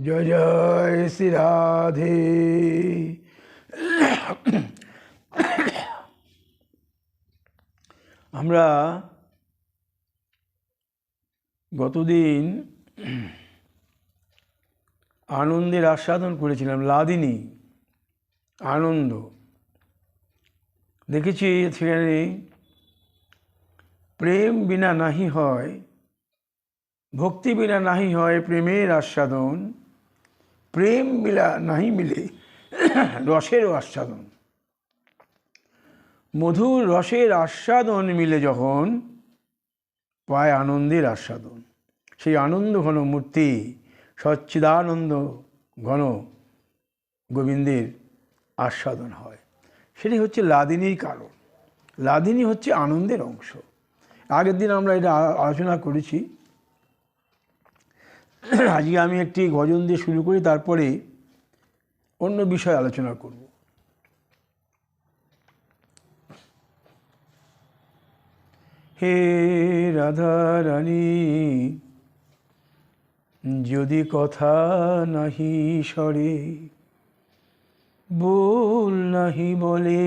জয় জয় শ্রী রাধে। আমরা গতদিন আনন্দের আস্বাদন করেছিলাম, লাদিনী আনন্দ দেখেছি। সেখানে প্রেম বিনা নাহি হয়, ভক্তি বিনা নাহি হয় প্রেমের আস্বাদন, প্রেম বিনা নাহি মিলে রসেরও আস্বাদন। মধুর রসের আস্বাদন মিলে যখন পায় আনন্দের আস্বাদন, সেই আনন্দ ঘন মূর্তি সচ্চিদানন্দ ঘন গোবিন্দের আস্বাদন হয়। সেটি হচ্ছে লাদিনীর কারণ। লাদিনী হচ্ছে আনন্দের অংশ। আগের দিন আমরা এটা আলোচনা করেছি। আজকে আমি একটি গজল দিয়ে শুরু করি, তারপরে অন্য বিষয় আলোচনা করব। হে রাধা রানী, যদি কথা নাহি সরে, বল নাহি বলে,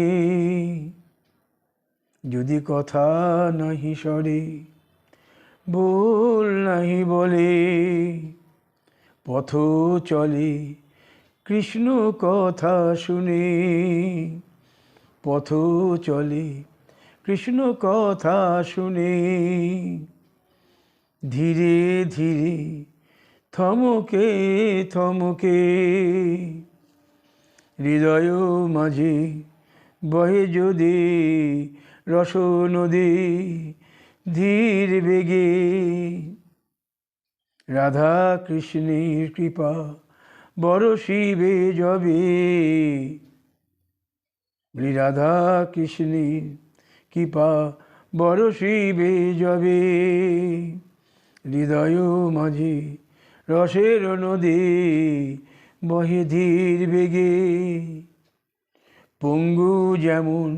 যদি কথা নাহি সরে, বল নাহি বলে, পথ চলে কৃষ্ণ কথা শুনে, পথ চলে কৃষ্ণ কথা শুনে, ধীরে ধীরে থমকে থমকে, হৃদয় মাঝে বহে যদি রস নদী ধীর বেগে, রাধা কৃষ্ণের কৃপা বরষিবে যবে, রাধা কৃষ্ণের কৃপা বরষিবে যবে, হৃদয় মাঝে রসের নদী বহে ধীর বেগে, পঙ্গু যেমন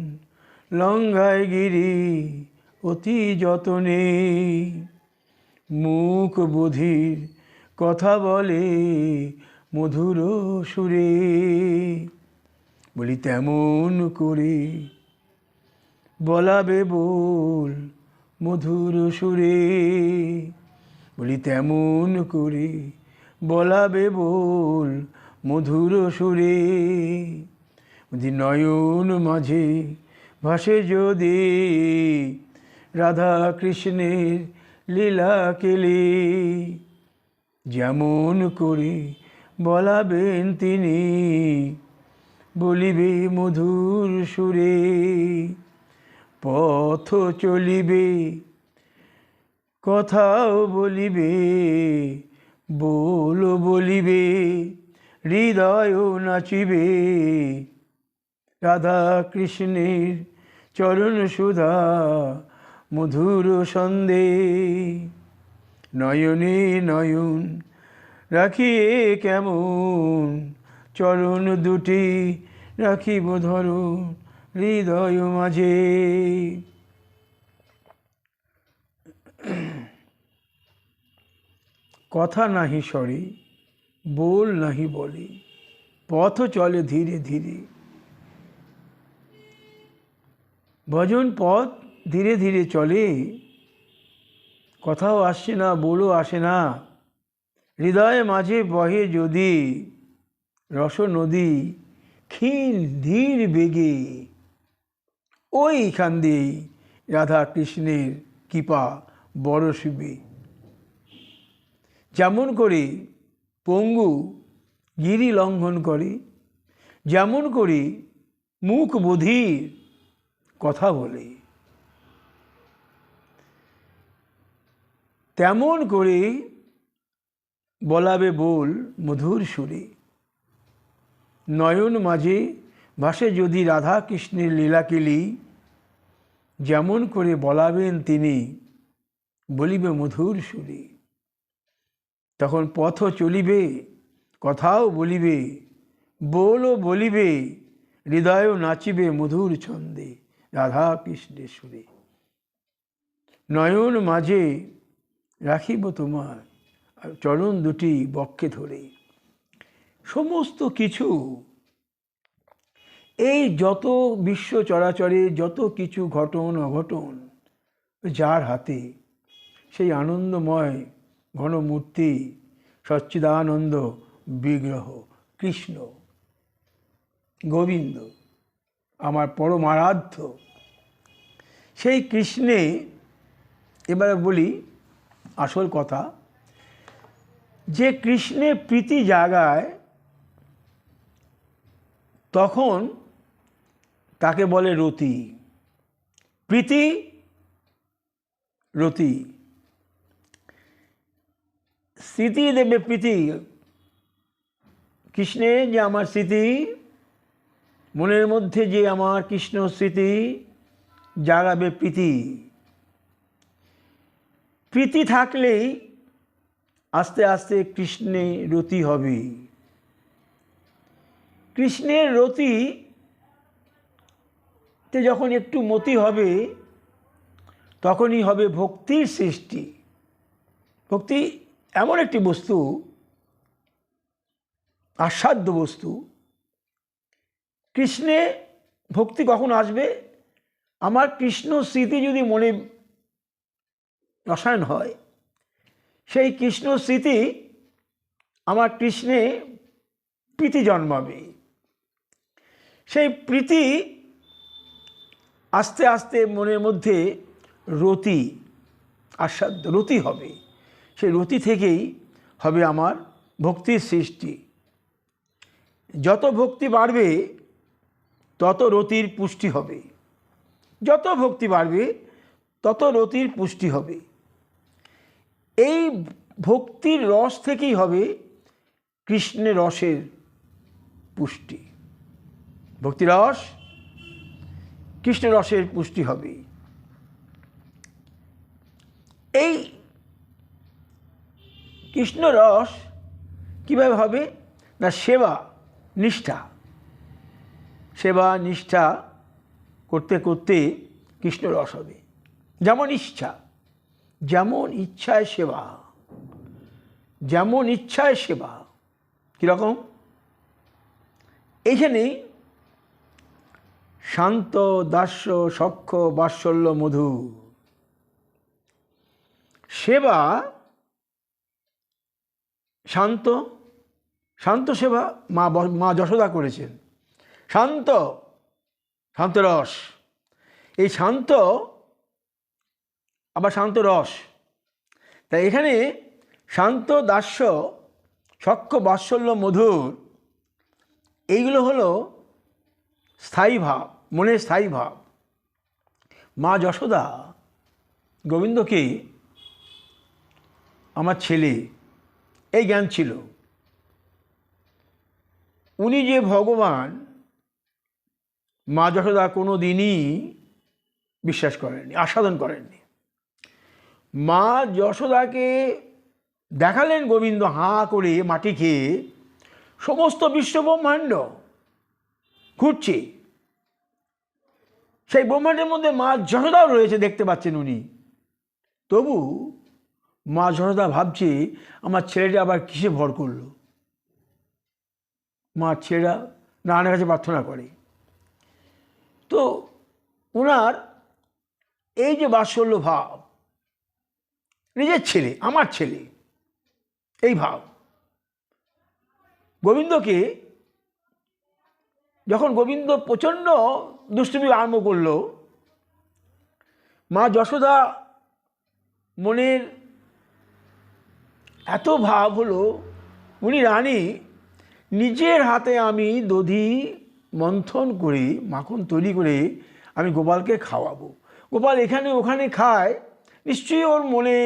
লঙ্ঘায় গিরি অতি যতনে, মুখ বধির কথা বলে মধুর সুরে, বলি তেমন করে বলাবে বল মধুর সুরে, বলি তেমন করে বলাবে বল মধুর সুরে, নয়ন মাঝে ভাসে যদি রাধা কৃষ্ণের লীলা কেলি, যেমন করে বলাবেন তিনি বলিবে মধুর সুরে, পথ চলিবে কথাও বলিবে, বল বলিবে হৃদয় নাচিবে, রাধা কৃষ্ণের চরণ সুধা মধুর সন্দে, নয়নে নয়ন রাখিয়ে কেমন চরণ দুটি রাখিব ধরুন হৃদয় মাঝে। কথা নাহি সরে, বল নাহি বলে, পথ চলে ধীরে ধীরে। ভজন পথ ধীরে ধীরে চলে, কথাও আসছে না, বলও আসে না, হৃদয়ে মাঝে বহে যদি রস নদী ক্ষীণ ধীর বেগে, ওইখান দিয়েই রাধা কৃষ্ণের কৃপা বরষিবে। যেমন করে পঙ্গু গিরি লঙ্ঘন করে, যেমন করে মুখ বধির কথা বলে, তেমন করে বলাবে বল মধুর সুরে, নয়ন মাঝে ভাসে যদি রাধা কৃষ্ণের লীলাকেলি, যেমন করে বলাবেন তিনি বলিবে মধুর সুরে, তখন পথ চলিবে কথাও বলিবে, বলও বলিবে হৃদয় নাচিবে মধুর ছন্দে রাধা কৃষ্ণের সুরে, নয়ন মাঝে রাখিব তোমার চরণ দুটি বক্ষে ধরে। সমস্ত কিছু, এই যত বিশ্ব চরাচরে যত কিছু ঘটন অঘটন যার হাতে, সেই আনন্দময় ঘনমূর্তি সচ্চিদানন্দ বিগ্রহ কৃষ্ণ গোবিন্দ, আমার পরম আরাধ্য। সেই কৃষ্ণে এবারে বলি আসল কথা, যে কৃষ্ণে প্রীতি জাগায় তখন তাকে বলে রতি। প্রীতি রতি, স্মৃতি দেবে প্রীতি। কৃষ্ণে যে আমার স্মৃতি, মনের মধ্যে যে আমার কৃষ্ণ স্মৃতি জাগাবে প্রীতি। প্রীতি থাকলেই আস্তে আস্তে কৃষ্ণে রতি হবে। কৃষ্ণের রতিতে যখন একটু মতি হবে তখনই হবে ভক্তির সৃষ্টি। ভক্তি এমন একটি বস্তু, আস্বাদ্য বস্তু। কৃষ্ণে ভক্তি কখন আসবে? আমার কৃষ্ণ স্মৃতি যদি মনে রসায়ন হয়, সেই কৃষ্ণ স্মৃতি আমার কৃষ্ণে প্রীতি জন্মাবে। সেই প্রীতি আস্তে আস্তে মনের মধ্যে রতি, আস্বাদ্য রতি হবে। সেই রতি থেকেই হবে আমার ভক্তির সৃষ্টি। যত ভক্তি বাড়বে তত রতির পুষ্টি হবে। যত ভক্তি বাড়বে তত রতির পুষ্টি হবে। এই ভক্তির রস থেকেই হবে কৃষ্ণের রসের পুষ্টি। ভক্তি রস, কৃষ্ণ রসের পুষ্টি হবে। এই কৃষ্ণ রস কীভাবে হবে? না, সেবা নিষ্ঠা, সেবা নিষ্ঠা করতে করতে কৃষ্ণ রস হবে। যেমন ইচ্ছা, যেমন ইচ্ছায় সেবা, যেমন ইচ্ছায় সেবা। কীরকম? এইখানে শান্ত দাস্য সখ্য বাৎসল্য মধু সেবা, শান্ত শান্ত সেবা মা যশোদা করেছেন। শান্ত, শান্ত রস, এই শান্ত আবার শান্ত রস। তাই এখানে শান্ত দাস্য সখ্য বাৎসল্য মধুর, এইগুলো হলো স্থায়ী ভাব, মনের স্থায়ী ভাব। মা যশোদা গোবিন্দকে আমার ছেলে এই জ্ঞান ছিল। উনি যে ভগবান, মা যশোদা কোনো দিনই বিশ্বাস করেননি, আস্বাদন করেননি। মা যশোদাকে দেখালেন গোবিন্দ হাঁ করে মাটি খেয়ে সমস্ত বিশ্ব ব্রহ্মাণ্ড ঘুরছে। সেই ব্রহ্মাণ্ডের মধ্যে মা যশোদাও রয়েছে, দেখতে পাচ্ছেন উনি। তবু মা যশোদা ভাবছে আমার ছেলেটা আবার কিসে ভর করলো। মা ছেলেরা নারায়ণের কাছে প্রার্থনা করে। তো ওনার এই যে বাৎসল্য ভাব, নিজের ছেলে, আমার ছেলে, এই ভাব গোবিন্দকে, যখন গোবিন্দ প্রচণ্ড দুষ্টুমি আরম্ভ করল, মা যশোদা মনের এত ভাব হলো, উনি রানী, নিজের হাতে আমি দধি মন্থন করে মাখন তৈরি করে আমি গোপালকে খাওয়াবো। গোপাল এখানে ওখানে খায়, নিশ্চয়ই ওর মনে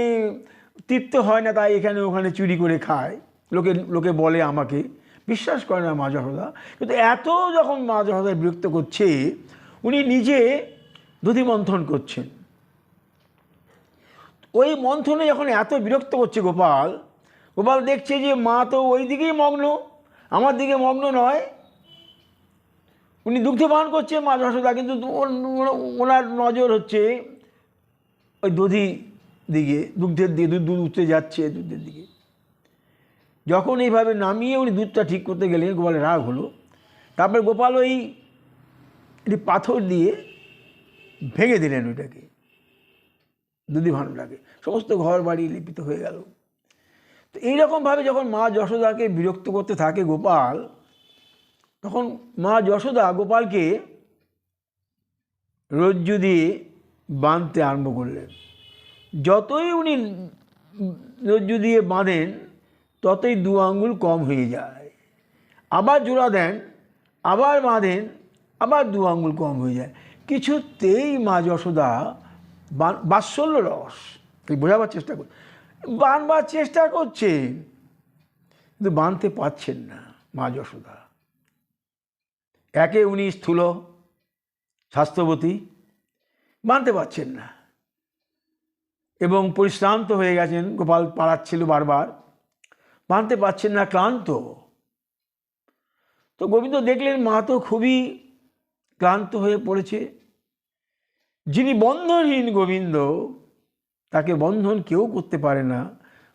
তৃপ্ত হয় না, তাই এখানে ওখানে চুরি করে খায়। লোকে বলে, আমাকে বিশ্বাস করে না মা যশোদা। কিন্তু এত যখন মা যশোদা বিরক্ত করছে, উনি নিজে দধি মন্থন করছেন। ওই মন্থনে যখন এত বিরক্ত করছে গোপাল, গোপাল দেখছে যে মা তো ওই দিকেই মগ্ন, আমার দিকে মগ্ন নয়। উনি দুগ্ধপান করছে মা যশোদা, কিন্তু ওনার নজর হচ্ছে ওই দধি দিকে, দুগ্ধের দিকে, দুধ উঠতে যাচ্ছে দুধের দিকে। যখন এইভাবে নামিয়ে উনি দুধটা ঠিক করতে গেলেন, গোপালের রাগ হলো। তারপরে গোপাল ওই একটি পাথর দিয়ে ভেঙে দিলেন ওইটাকে, দুধি ভাণ্ডটাকে, সমস্ত ঘর বাড়ি লিপিত হয়ে গেল। তো এইরকমভাবে যখন মা যশোদাকে বিরক্ত করতে থাকে গোপাল, তখন মা যশোদা গোপালকে রজ্জু দিয়ে বাঁধতে আরম্ভ করলেন। যতই উনি রজ্জু দিয়ে বাঁধেন ততই 2 আঙ্গুল কম হয়ে যায়, আবার জোড়া দেন, আবার বাঁধেন, আবার 2 আঙ্গুল কম হয়ে যায়। কিছুতেই মা যশোদা বাৎসল্য রস বোঝাবার চেষ্টা করছে, বাঁধবার চেষ্টা করছেন, কিন্তু বাঁধতে পারছেন না মা যশোদা। একে উনি স্থূল স্বাস্থ্যবতী, বাঁধতে পারছেন না, এবং পরিশ্রান্ত হয়ে গেছেন, গোপাল পালাচ্ছিল বারবার, বাঁধতে পারছেন না, ক্লান্ত। তো গোবিন্দ দেখলেন মা তো খুবই ক্লান্ত হয়ে পড়েছে। যিনি বন্ধনহীন গোবিন্দ, তাকে বন্ধন কেউ করতে পারে না,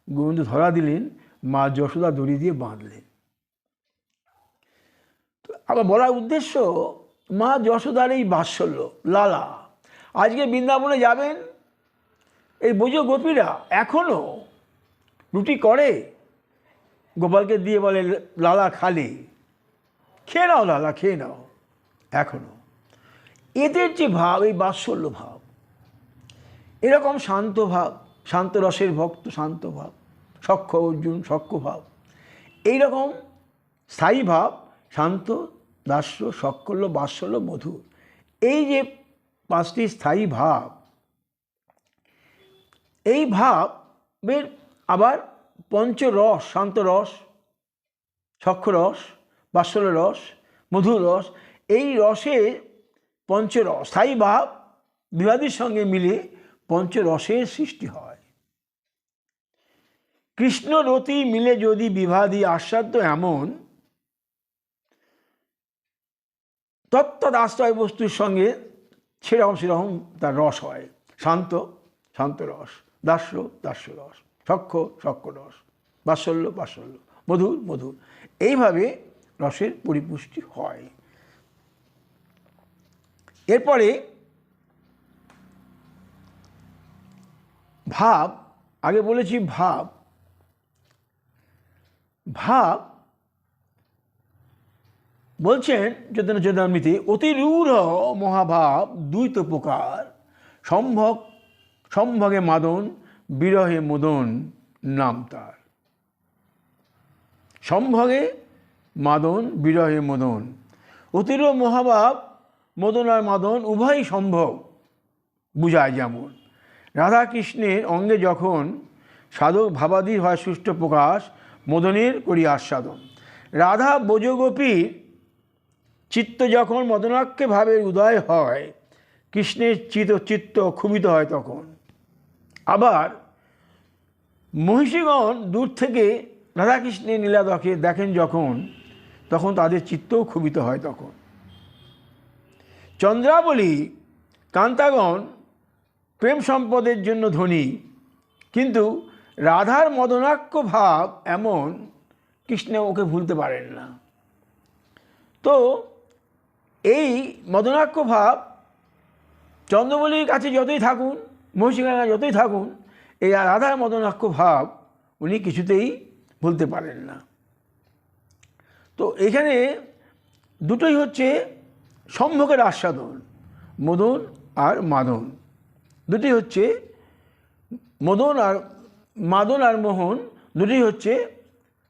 গোবিন্দ ধরা দিলেন, মা যশোদা দড়ি দিয়ে বাঁধলেন। তো আবার বলার উদ্দেশ্য, মা যশোদার এই বাৎসল্য, লালা। আজকে বৃন্দাবনে যাবেন, এই বোঝো গোপীরা এখনও রুটি করে, গোপালকে দিয়ে বলে লালা খালি, খেয়ে নাও লালা, খেয়ে নাও। এখনও এদের যে ভাব, এই বাৎসল্য ভাব, এরকম শান্ত ভাব, শান্ত রসের ভক্ত, শান্ত ভাব, সখ্য অর্জুন, সখ্য ভাব, এইরকম স্থায়ী ভাব, শান্ত, দাস্য, সৎকল্য, বাৎসল্য, মধুর, এই যে 5টি স্থায়ী ভাব, এই ভাবের আবার পঞ্চরস, শান্ত রস, সখ্য রস, বাৎসল্য রস, মধুর রস, এই রসের পঞ্চরস স্থায়ী ভাব বিবাদীর সঙ্গে মিলে পঞ্চরসের সৃষ্টি হয়। কৃষ্ণ রতি মিলে যদি বিবাদী আস্বাদ্য এমন, তত্ত্বদ আশ্রয় বস্তুর সঙ্গে সেরকম তার রস হয়। শান্ত, শান্ত রস, দাস্য, দাস্য রস, সখ্য, সখ্য রস, বাৎসল্য, বাৎসল্য, মধুর, মধুর, এইভাবে রসের পরিপুষ্টি হয়। এরপরে ভাব, আগে বলেছি ভাব, ভাব বলছেন চৈতন্য চরিতামৃতে, অতিরূঢ় মহাভাব দ্বৈত প্রকার, সম্ভগে মাদন, বিরহে মদন নাম তার। সম্ভগে মাদন, বিরহে মদন, অতিরূঢ় মহাভাব, মদন আর মাদন উভয়ই সম্ভব বুঝায়। যেমন রাধা কৃষ্ণের অঙ্গে যখন সাধক ভাবাদির হয় সুষ্ঠু প্রকাশ, মদনের করি আস্বাদন। রাধা ব্রজগোপীর চিত্ত যখন মদনাক্ষে ভাবের উদয় হয়, কৃষ্ণের চিত্ত ক্ষুভিত হয় তখন। আবার মহিষীগণ দূর থেকে রাধাকৃষ্ণের লীলা দেখেন যখন, তখন তাদের চিত্তও ক্ষুভিত হয় তখন। চন্দ্রাবলী কান্তাগণ প্রেম সম্পদের জন্য ধনী, কিন্তু রাধার মদনাক্ষ ভাব এমন, কৃষ্ণ ওকে ভুলতে পারেন না। তো এই মদনাক্ষ ভাব চন্দ্রবলীর কাছে যতই থাকুন, মহিষীগণের যতই থাকুন, এই রাধার মদনাক্ষ ভাব উনি কিছুতেই ভুলতে পারেন না। তো এখানে দুটোই হচ্ছে সম্ভোগের আস্বাদন, মদন আর মাদন, দুটি হচ্ছে মাদন আর মোহন, দুটি হচ্ছে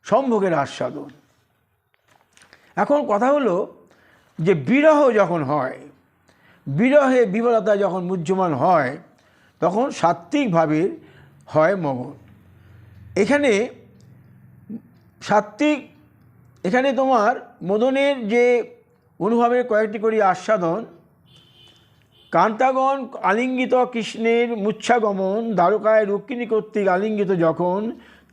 সম্ভোগের আস্বাদন। এখন কথা হলো যে বিরহ যখন হয়, বিরহে বিবলতা যখন মুহ্যমান হয়, তখন সাত্ত্বিকভাবে হয় মগন। এখানে সাত্ত্বিক, এখানে তোমার মদনের যে অনুভবের কয়েকটি করি আস্বাদন, কান্তাগণ আলিঙ্গিত কৃষ্ণের মূর্ছাগমন, দ্বারকায় রুক্মিণী কর্তৃক আলিঙ্গিত যখন,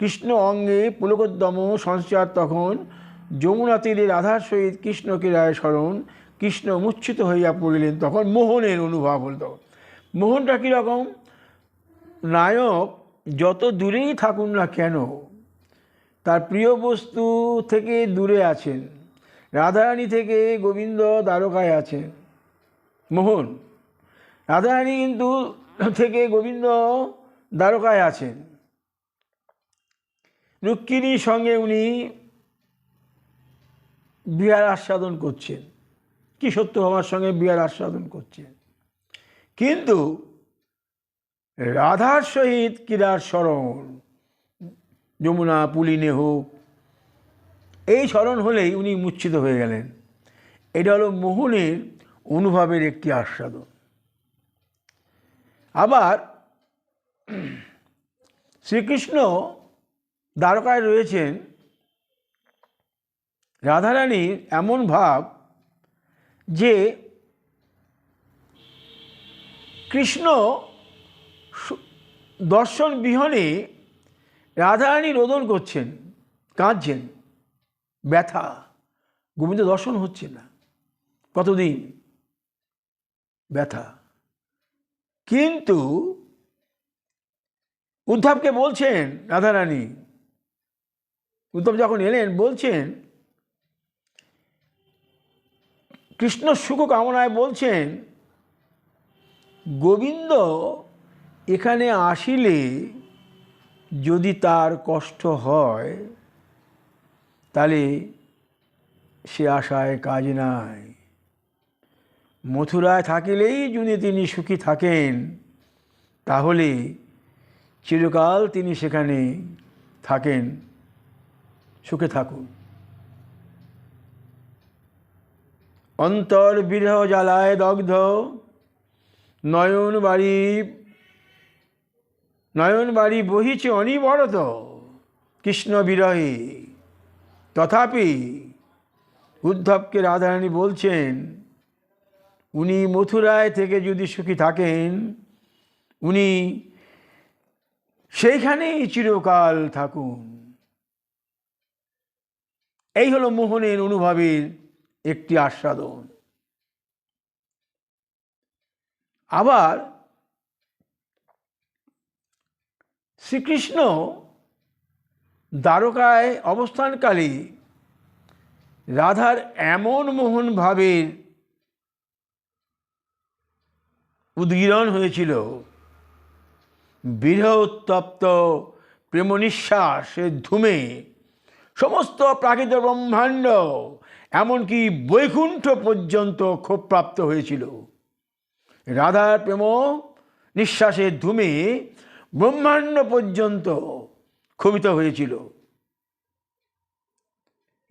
কৃষ্ণ অঙ্গে পুলকোদ্যম সংস্কার তখন, যমুনা তীরে রাধার সহিত কৃষ্ণকে রায় স্মরণ, কৃষ্ণ মূর্ছিত হইয়া পড়িলেন তখন, মোহনের অনুভব হল তখন। মোহনটা কীরকম? নায়ক যত দূরেই থাকুন না কেন, তার প্রিয় বস্তু থেকে দূরে আছেন। রাধারানী থেকে গোবিন্দ দ্বারকায় আছেন। মোহন রাধারানী কিন্তু থেকে গোবিন্দ দ্বারকায় আছেন। রুক্মিণীর সঙ্গে উনি বিহার আস্বাদন করছেন, কি সত্যভামার সঙ্গে বিহার আস্বাদন করছেন। কিন্তু রাধার সহিত ক্রীড়ার স্মরণ, যমুনা পুলিনে হোক, এই স্মরণ হলেই উনি মূর্ছিত হয়ে গেলেন। এটা হলো মোহনের অনুভবের একটি আস্বাদন। আবার শ্রীকৃষ্ণ দ্বারকায় রয়েছেন, রাধারানীর এমন ভাব যে কৃষ্ণ দর্শন বিহনে রাধারানী রোদন করছেন, কাঁদছেন, ব্যথা, গোবিন্দ দর্শন হচ্ছে না কতদিন, ব্যথা। কিন্তু উদ্ধবকে বলছেন রাধারানী, উদ্ধব যখন এলেন বলছেন, কৃষ্ণ সুখ কামনায় বলছেন, গোবিন্দ এখানে আসিলে যদি তার কষ্ট হয় তাহলে সে আশায় কাজ নাই। মথুরায় থাকিলেই যদি তিনি সুখী থাকেন তাহলে চিরকাল তিনি সেখানে থাকেন, সুখে থাকুন। অন্তর বিরহ জ্বালায় দগ্ধ, নয়ন বাড়ি বহিছে অনিবরত কৃষ্ণ বিরহে। তথাপি উদ্ধবকে রাধারানী বলছেন, উনি মথুরায় থেকে যদি সুখী থাকেন উনি সেইখানেই চিরকাল থাকুন। এই হলো মোহনের অনুভবের একটি আস্বাদন। আবার শ্রীকৃষ্ণ দ্বারকায় অবস্থানকালে রাধার এমন মোহন ভাবের উদ্গীরণ হয়েছিল, বিরহ উত্তপ্ত প্রেম নিঃশ্বাসের ধুমে সমস্ত প্রাকৃত ব্রহ্মাণ্ড এমনকি বৈকুণ্ঠ পর্যন্ত ক্ষোভপ্রাপ্ত হয়েছিল। রাধার প্রেম নিঃশ্বাসের ধুমে ব্রহ্মাণ্ড পর্যন্ত ক্ষোভিত হয়েছিল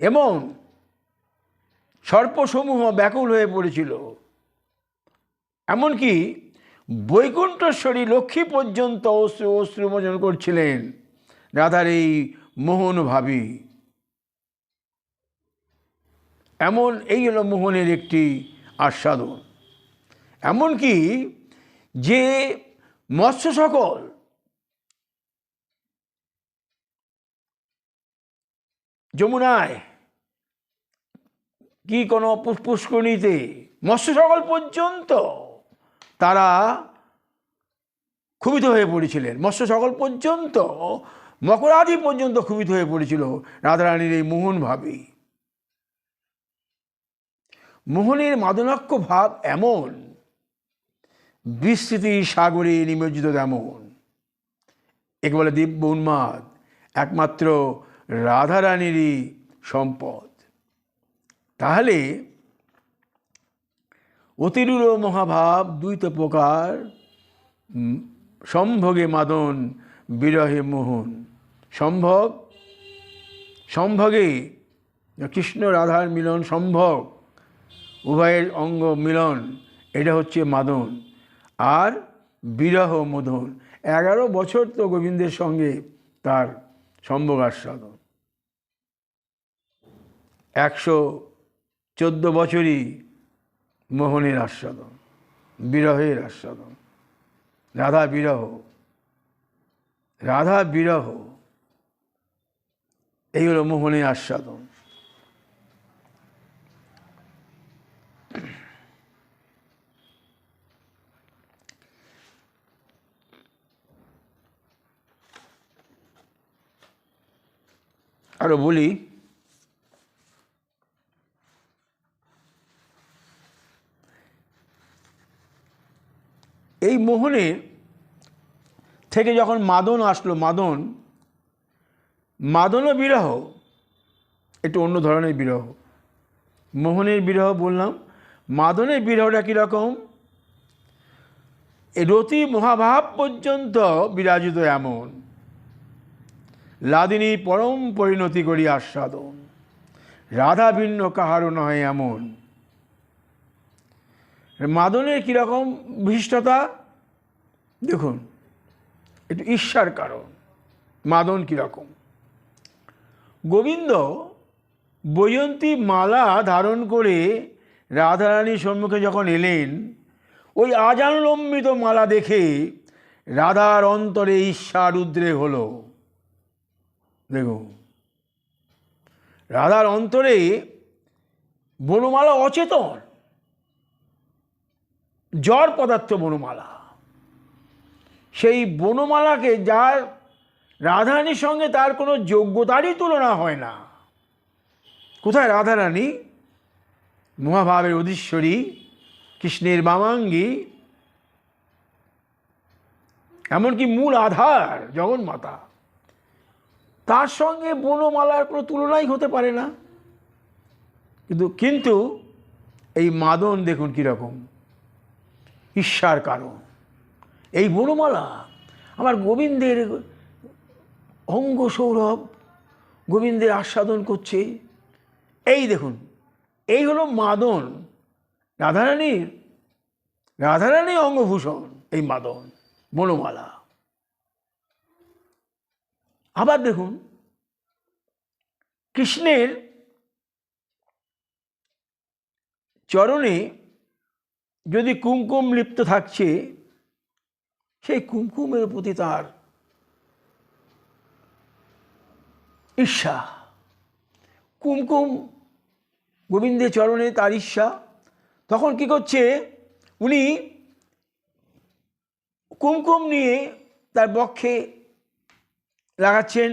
এবং সর্পসমূহ ব্যাকুল হয়ে পড়েছিল। এমনকি বৈকুণ্ঠেশ্বরী লক্ষ্মী পর্যন্ত অশ্রুমোচন করছিলেন রাধার এই মোহন ভাবী। এই হলো মোহনের একটি আস্বাদন। এমনকি যে মৎস্য সকল যমুনায় কি কোনো পুষ্করিণীতে মৎস্য সকল পর্যন্ত তারা ক্ষুভিত হয়ে পড়েছিলেন, মৎস্য সকল পর্যন্ত মকরাদি পর্যন্ত ক্ষুভিত হয়ে পড়েছিল রাধারানীর এই মোহন ভাবে। মোহনের মাদনাক্ষ ভাব এমন, বিস্মৃতি সাগরে নিমজ্জিত তেমন। একে বলে দিব্য উন্মাদ, একমাত্র রাধারানীরই সম্পদ। তাহলে অতিরূঢ় মহাভাব দ্বৈত প্রকার, সম্ভোগে মাদন বিরহে মোহন। সম্ভোগে কৃষ্ণ রাধার মিলন, সম্ভোগ উভয়ের অঙ্গ মিলন, এটা হচ্ছে মাদন। আর বিরহ মদন, 11 বছর তো গোবিন্দের সঙ্গে তার সম্ভোগ আস্বাদন, 114 বছরই মোহনের আস্বাদন, বিরহের আস্বাদন। রাধা বিরহ, এই হলো মোহনের আস্বাদন। আরও বলি, এই মোহনের থেকে যখন মাদন আসলো, মাদনও বিরহ, একটু অন্য ধরনের বিরহ। মোহনের বিরহ বললাম, মাদনের বিরহটা কীরকম? রতি মহাভাব পর্যন্ত বিরাজিত এমন, লাদিনী পরম পরিণতি করি আস্বাদন, রাধা ভিন্ন কাহারও নয় এমন। মাদনের কীরকম বিশিষ্টতা দেখুন, একটু ঈর্ষার কারণ। মাদন কীরকম? গোবিন্দ বৈজয়ন্তী মালা ধারণ করে রাধারানীর সম্মুখে যখন এলেন, ওই আজানুলম্বিত মালা দেখে রাধার অন্তরে ঈর্ষার উদ্রেক হলো। দেখুন, রাধার অন্তরে বনমালা অচেতন, জড় পদার্থ বনমালা, সেই বনমালাকে, যার রাধারানীর সঙ্গে তার কোনো যোগ্যতারই তুলনা হয় না। কোথায় রাধারানী? মহাভাবের অধীশ্বরী, কৃষ্ণের বামাঙ্গী, এমনকি মূল আধার জগন্মাতা, তার সঙ্গে বনমালার কোনো তুলনাই হতে পারে না। কিন্তু এই মাদন দেখুন কীরকম ঈর্ষার কারণ। এই বনমালা আমার গোবিন্দের অঙ্গ সৌরভ, গোবিন্দের আস্বাদন করছে। এই দেখুন, এই হলো মাদন, রাধারানীর অঙ্গভূষণ এই মাদন, বনমালা। আবার দেখুন, কৃষ্ণের চরণে যদি কুমকুম লিপ্ত থাকছে, সেই কুমকুমের প্রতি তার ঈর্ষা। কুমকুম, গোবিন্দের চরণে তার ঈর্ষা। তখন কি করছে? উনি কুমকুম নিয়ে তার বক্ষে লাগাচ্ছেন,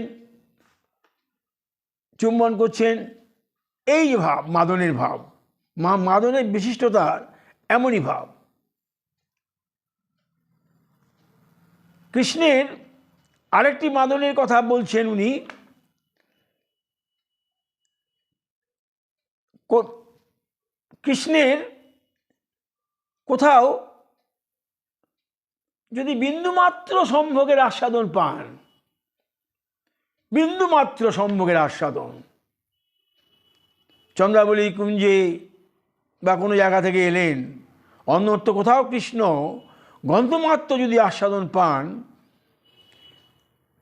চুম্বন করছেন। এই যে ভাব, মাদনের ভাব, মাদনের বিশিষ্টতার এমনই ভাব। কৃষ্ণের আরেকটি মাদনের কথা বলছেন উনি। কৃষ্ণের কোথাও যদি বিন্দুমাত্র সম্ভোগের আস্বাদন পান, বিন্দুমাত্র সম্ভোগের আস্বাদন, চন্দ্রাবলী কুঞ্জে বা কোনো জায়গা থেকে এলেন, অন্যত্র কোথাও কৃষ্ণ গন্ধমাত্র যদি আস্বাদন পান,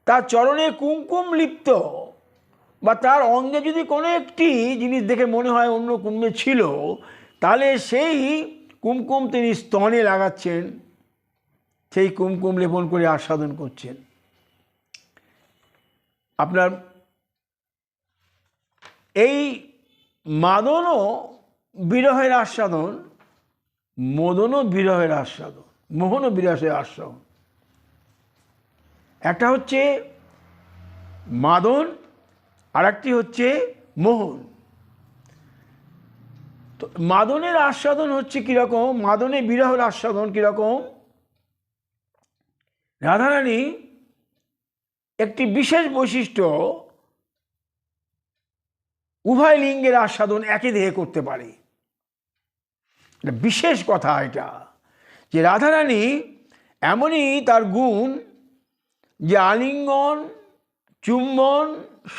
তার চরণে কুমকুম লিপ্ত বা তার অঙ্গে যদি কোনো একটি জিনিস দেখে মনে হয় অন্য কুম্ভে ছিল, তাহলে সেই কুমকুম তিনি স্তনে লাগাচ্ছেন, সেই কুমকুম লেপন করে আস্বাদন করছেন। আপনার এই মাদনও বিরহের আস্বাদন, মদনও বিরহের আস্বাদন, মোহনও বিরহের আস্বাদন। একটা হচ্ছে মাদন, আর একটি হচ্ছে মোহন। তো মাদনের আস্বাদন হচ্ছে কীরকম? মাদনের বিরহের আস্বাদন কীরকম? রাধারানী একটি বিশেষ বৈশিষ্ট্য, উভয় লিঙ্গের আস্বাদন একই দেহে করতে পারে। এটা বিশেষ কথা, এটা যে রাধারানী এমনই তার গুণ যে আলিঙ্গন, চুম্বন,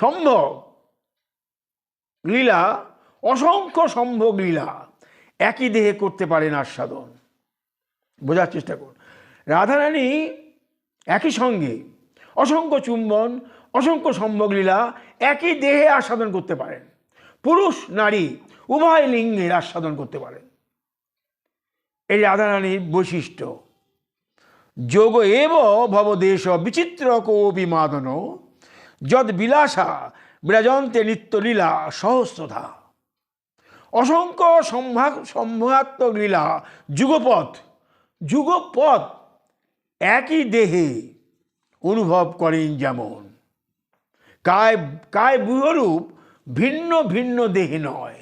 সম্ভোগ লীলা, অসংখ্য সম্ভোগ লীলা একই দেহে করতে পারেন আস্বাদন। বোঝার চেষ্টা করুন, রাধারানী একই সঙ্গে অসংখ্য চুম্বন, অসংখ্য সম্ভোগ লীলা একই দেহে আস্বাদন করতে পারেন। পুরুষ নারী উভয় লিঙ্গের আস্বাদন করতে পারেন। এই রাধারানীর বৈশিষ্ট্য। যোগ এব ভবদেশ বিচিত্র কোপি মাদন, যদ বিলাসা বিরাজন্তে নিত্যলীলা সহস্রধা। অসংখ্য সম্ভাত্মক লীলা, যুগপথ একই দেহে অনুভব করেন যেমন। কায় কায় বুহরূপ ভিন্ন ভিন্ন দেহে নয়।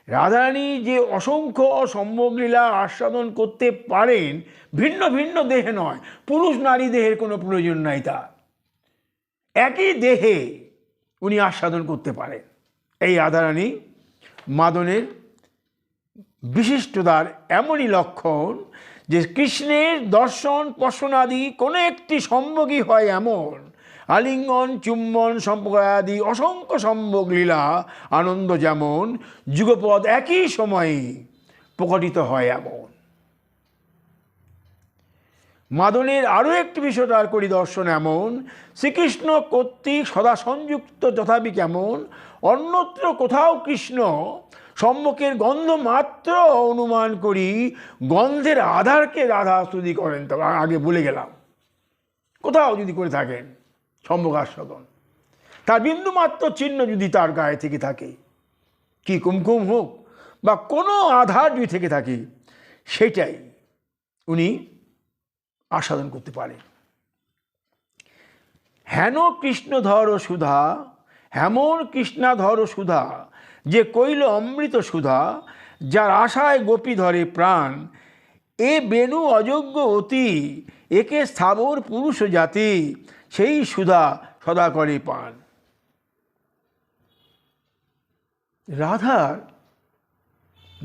রাধারানী যে অসংখ্য সম্ভোগলীলা আস্বাদন করতে পারেন ভিন্ন ভিন্ন দেহে নয়, পুরুষ নারী দেহের কোনো প্রয়োজন নাই তার, একই দেহে উনি আস্বাদন করতে পারেন। এই রাধারানী মাদনের বিশিষ্টতার এমনই লক্ষণ যে কৃষ্ণের দর্শন স্পর্শনাদি কোনো একটি সম্ভোগই হয় এমন, আলিঙ্গন চুম্বন সম্পর্কাদি অসংখ্য সম্ভোগ লীলা আনন্দ যেমন যুগপদ একই সময়ে প্রকটিত হয় এমন। মাদনের আরও একটি বিষয়টার করি দর্শন এমন, শ্রীকৃষ্ণ কর্তৃক সদা সংযুক্ত তথাপি কেমন, অন্যত্র কোথাও কৃষ্ণ সম্মুখের গন্ধ মাত্র অনুমান করি গন্ধের আধারকে রাধা স্তুতি করেন। তো আগে বলে গেলাম, কোথাও যদি করে থাকেন সম্ভোগ আস্বাদন, তার বিন্দুমাত্র চিহ্ন যদি তার গায়ে থেকে থাকে, কি কুমকুম হোক বা কোনো আধার যদি থেকে থাকে, সেটাই উনি আস্বাদন করতে পারেন। হেন কৃষ্ণধর সুধা, হেমন কৃষ্ণাধর সুধা, যে কইল অমৃত সুধা, যার আশায় গোপী ধরে প্রাণ, এ বেণু অযোগ্য অতি, একে স্থাবর পুরুষ জাতি, সেই সুধা সদা করে পান। রাধার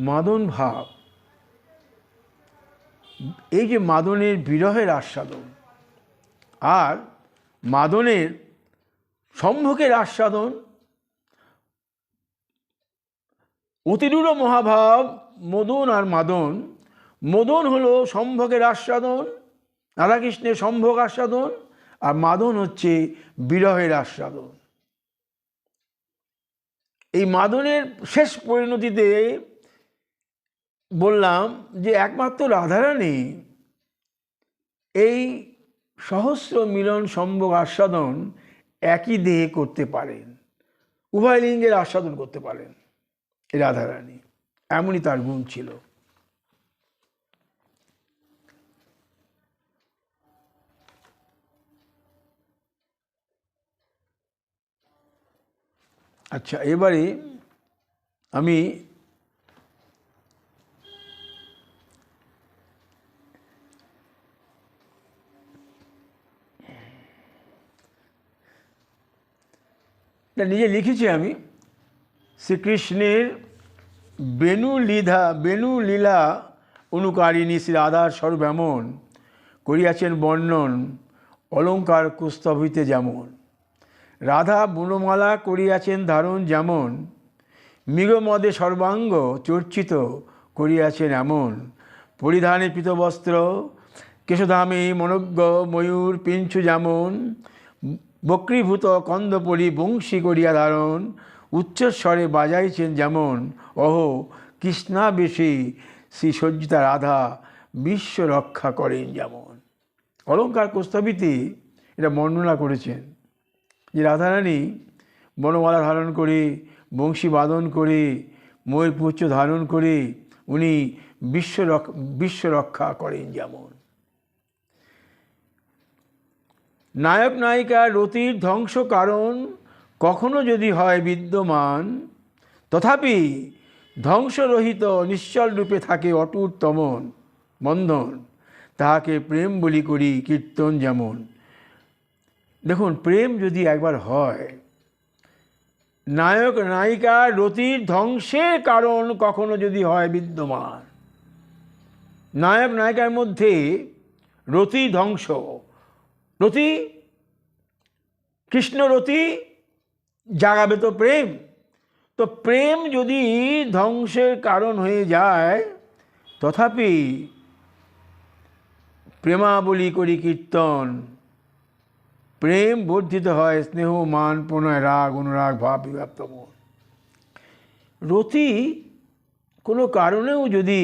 মাদন ভাব, এই যে মাদনের বিরহের আস্বাদন আর মাদনের সম্ভোগের আস্বাদন, অতিরূঢ় মহাভাব মদন আর মাদন। মদন হলো সম্ভোগের আস্বাদন, রাধাকৃষ্ণের সম্ভোগ আস্বাদন, আর মাদন হচ্ছে বিরহের আস্বাদন। এই মাদনের শেষ পরিণতিতে বললাম যে একমাত্র রাধারানী এই সহস্র মিলন সম্ভোগ আস্বাদন একই দেহে করতে পারেন, উভয় লিঙ্গের আস্বাদন করতে পারেন এই রাধারানী, এমনই তার গুণ ছিল। আচ্ছা, এবারে আমি নিজে লিখেছি, আমি শ্রীকৃষ্ণের বেণু লীলা অনুকারিণী শ্রী রাধার স্বরূপ এমন করিয়াছেন বর্ণন অলঙ্কার কুস্তভিতে যেমন, রাধা বনমালা করিয়াছেন ধারণ যেমন, মৃগমদে সর্বাঙ্গ চর্চিত করিয়াছেন এমন, পরিধানে পীতবস্ত্র কেশধামে মনজ্ঞ ময়ূর পিঞ্ছু যেমন, বক্রীভূত কন্দপরি বংশী করিয়া ধারণ, উচ্চস্বরে বাজাইছেন যেমন, অহো কৃষ্ণাবেশী শ্রীসজ্জিতা রাধা বিশ্ব রক্ষা করেন যেমন। অলঙ্কার কুস্তভিতে এটা বর্ণনা করেছেন যে রাধারানী বনমালা ধারণ করে, বংশী বাদন করে, ময়ূরপুচ্ছ ধারণ করে উনি বিশ্ব রক্ষা করেন যেমন। নায়ক নায়িকা রতির ধ্বংস কারণ কখনো যদি হয় বিদ্যমান, তথাপি ধ্বংসরহিত নিশ্চল রূপে থাকে অটুট তমন বন্ধন, তাহাকে প্রেম বলি করি কীর্তন যেমন। দেখুন, প্রেম যদি একবার হয়, নায়ক নায়িকা রতির ধ্বংসের কারণ কখনো যদি হয় বিদ্যমান, নায়ক নায়িকার মধ্যে রতি ধ্বংস, রতি কৃষ্ণ রতি জাগাবে তো প্রেম, তো প্রেম যদি ধ্বংসের কারণ হয়ে যায়, তথাপি প্রেমাবলী করি কীর্তন, প্রেম বর্ধিত হয় স্নেহ মান প্রণয় রাগ অনুরাগ ভাব বিব্যাপ্ত মন। রতি কোনো কারণেও যদি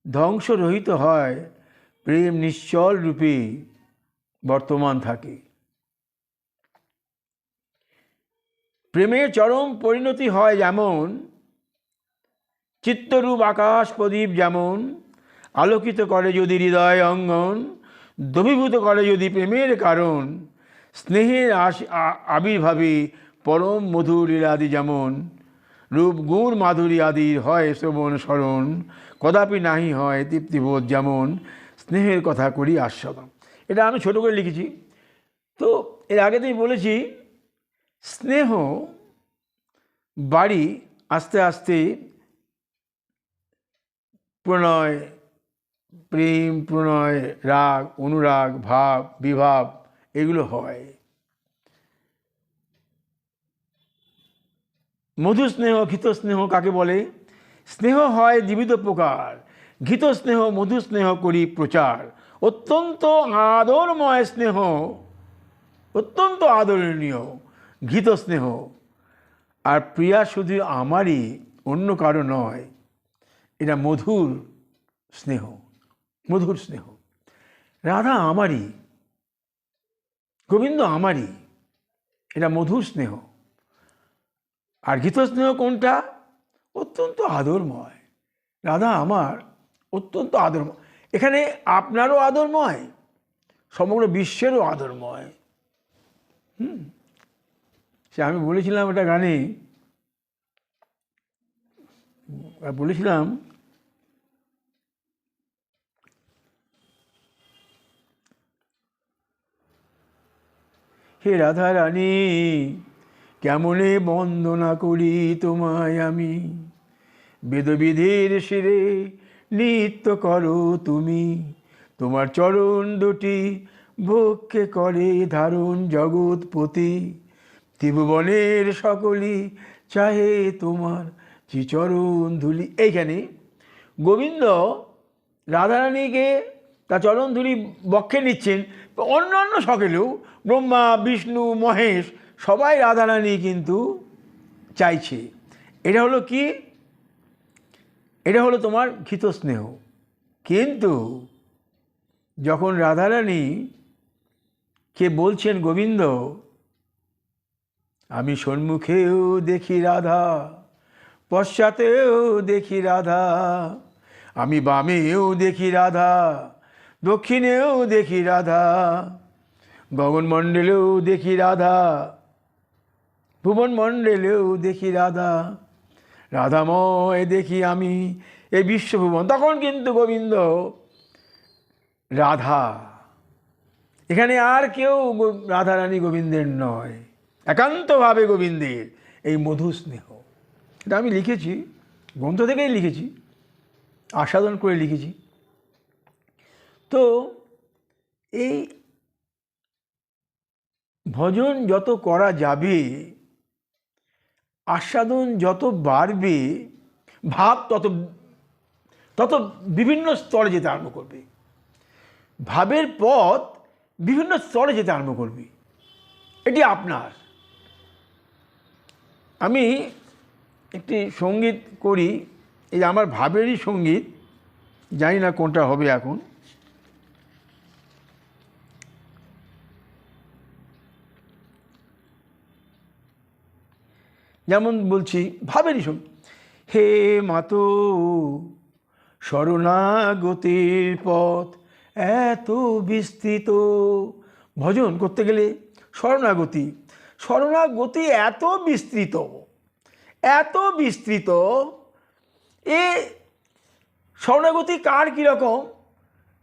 ধ্বংসরহিত হয়, প্রেম নিশ্চল রূপে বর্তমান থাকে। প্রেমের চরম পরিণতি হয় যেমন, চিত্তরূপ আকাশ প্রদীপ যেমন, আলোকিত করে যদি হৃদয় অঙ্গন, দ্রবীভূত করে যদি প্রেমের কারণ, স্নেহের আবির্ভাবে পরম মধুর লীলাদি যেমন রূপ গুণ মাধুরী আদির হয় শ্রবণ স্মরণ, কদাপি নাহি হয় তৃপ্তিবোধ যেমন স্নেহের কথা করি আস্বাদন। এটা আমি ছোট করে লিখেছি। তো এর আগে আমি বলেছি স্নেহ বাড়ি আস্তে আস্তে প্রণয়, প্রেম, প্রণয়, রাগ, অনুরাগ, ভাব, বিভাব এগুলো হয়। মধু স্নেহ ঘৃত স্নেহ কাকে বলে? স্নেহ হয় দ্বিবিধ প্রকার, ঘৃত স্নেহ মধু স্নেহ করি প্রচার। অত্যন্ত আদরময় স্নেহ, অত্যন্ত আদরণীয় ঘৃত স্নেহ। আর প্রিয়া শুধু আমারই, অন্য কারো নয়। এটা মধুর স্নেহ, মধুর স্নেহ। রাধা আমারই, গোবিন্দ আমারই, এটা মধুর স্নেহ। আর ঘৃত স্নেহ কোনটা? অত্যন্ত আদরময়। রাধা আমার, অত্যন্ত আদরময়। এখানে আপনারও আদরময়, সমগ্র বিশ্বেরও আদরময়। সে আমি বলেছিলাম একটা গানে, বলেছিলাম হে রাধা রানী কেমনে বন্দনা করি তোমায় আমি, বেদবিধির শিরে নিত্য করো তুমি, তোমার চরণ দুটি বক্ষে করে ধারণ জগৎপতি, ত্রিভুবনের সকলই চাহে তোমার শ্রীচরণ ধুলি। এইখানে গোবিন্দ রাধারানীকে তার চরণ ধুলি বক্ষে নিচ্ছেন। অন্যান্য সকলেও ব্রহ্মা, বিষ্ণু, মহেশ সবাই রাধারানী কিন্তু চাইছে। এটা হলো কি? এটা হলো তোমার ঘৃত স্নেহ। কিন্তু যখন রাধারানী কে বলছেন গোবিন্দ, আমি সম্মুখেও দেখি রাধা, পশ্চাতেও দেখি রাধা, আমি বামেও দেখি রাধা, দক্ষিণেও দেখি রাধা, গগনমণ্ডলেও দেখি রাধা, ভুবনমণ্ডলেও দেখি রাধা, রাধাময় দেখি আমি এই বিশ্বভুবন। তখন কিন্তু গোবিন্দ রাধা, এখানে আর কেউ রাধারানী গোবিন্দের নয়, একান্তভাবে গোবিন্দের এই মধু স্নেহ। এটা আমি লিখেছি, গ্রন্থ থেকেই লিখেছি, আস্বাদন করে লিখেছি। তো এই ভজন যত করা যাবে, আস্বাদন যত বাড়বে, ভাব তত তত বিভিন্ন স্তরে যেতে আরম্ভ করবে। ভাবের পথ বিভিন্ন স্তরে যেতে আরম্ভ করবে। এটি আপনার। আমি একটি সঙ্গীত করি, এই আমার ভাবেরই সঙ্গীত, জানি না কোনটা হবে এখন। যেমন বলছি ভাবেরই সঙ্গীত। হে মাতো শরণাগতির পথ এত বিস্তৃত। ভজন করতে গেলে শরণাগতি, শরণাগতি এত বিস্তৃত, এত বিস্তৃত। এ শরণাগতি কার কীরকম,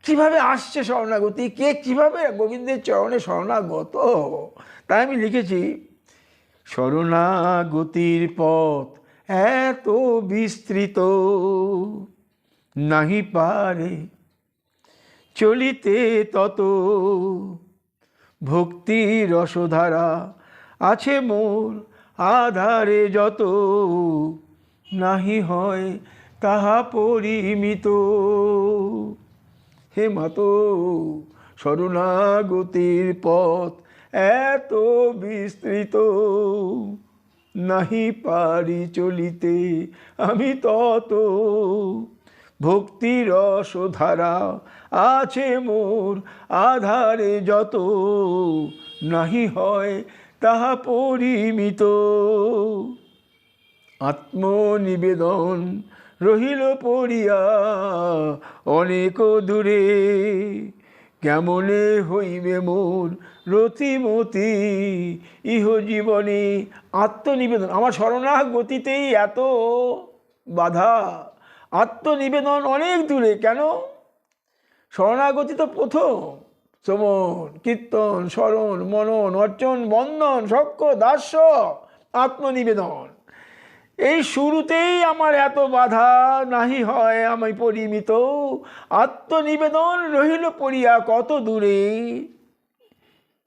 কীভাবে আসছে শরণাগতি, কে কীভাবে গোবিন্দের চরণে শরণাগত, তাই আমি লিখেছি শরণাগতির পথ এত বিস্তৃত, নাহি পারে চলিতে তত, ভক্তি রসধারা আছে মোর আধারে যত, নাহি হয় তাহা পরিমিত। হে মাতো শরণাগতির পথ এত বিস্তৃত, নাহি পারি চলিতে আমি তত, ভক্তি রসধারা আছে মোর আধারে যত, নাহি হয় তাহা পরিমিত। আত্মনিবেদন রহিল পড়িয়া অনেক দূরে, কেমনে হইবে মোর রতিমতি ইহ জীবনে আত্মনিবেদন। আমার শরণাগতিতেই এত বাধা, আত্মনিবেদন অনেক দূরে। কেন? শরণাগতি তো প্রথম, শ্রবণ কীর্তন স্মরণ মনন অর্চন বন্ধন সখ্য দাস্য আত্মনিবেদন, এই শুরুতেই আমার এত বাধা। নাহি হয় আমি পরিমিত, আত্মনিবেদন রহিল পড়িয়া কত দূরে।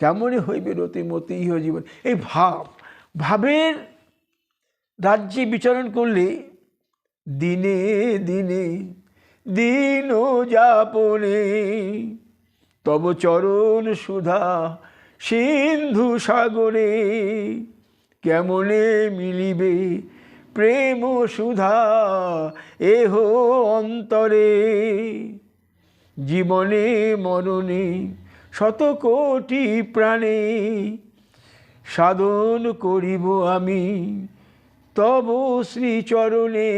কেমনই হইবে রতিমতি ইহ জীবন। এই ভাবের রাজ্যে বিচরণ করলে দিনে দিনে দিন যাপনে তব চরণ সুধা সিন্ধু সাগরে কেমনে মিলিবে প্রেম সুধা এহ অন্তরে। জীবনে মরণে শত কোটি প্রাণে সাধন করিব আমি তব শ্রীচরণে।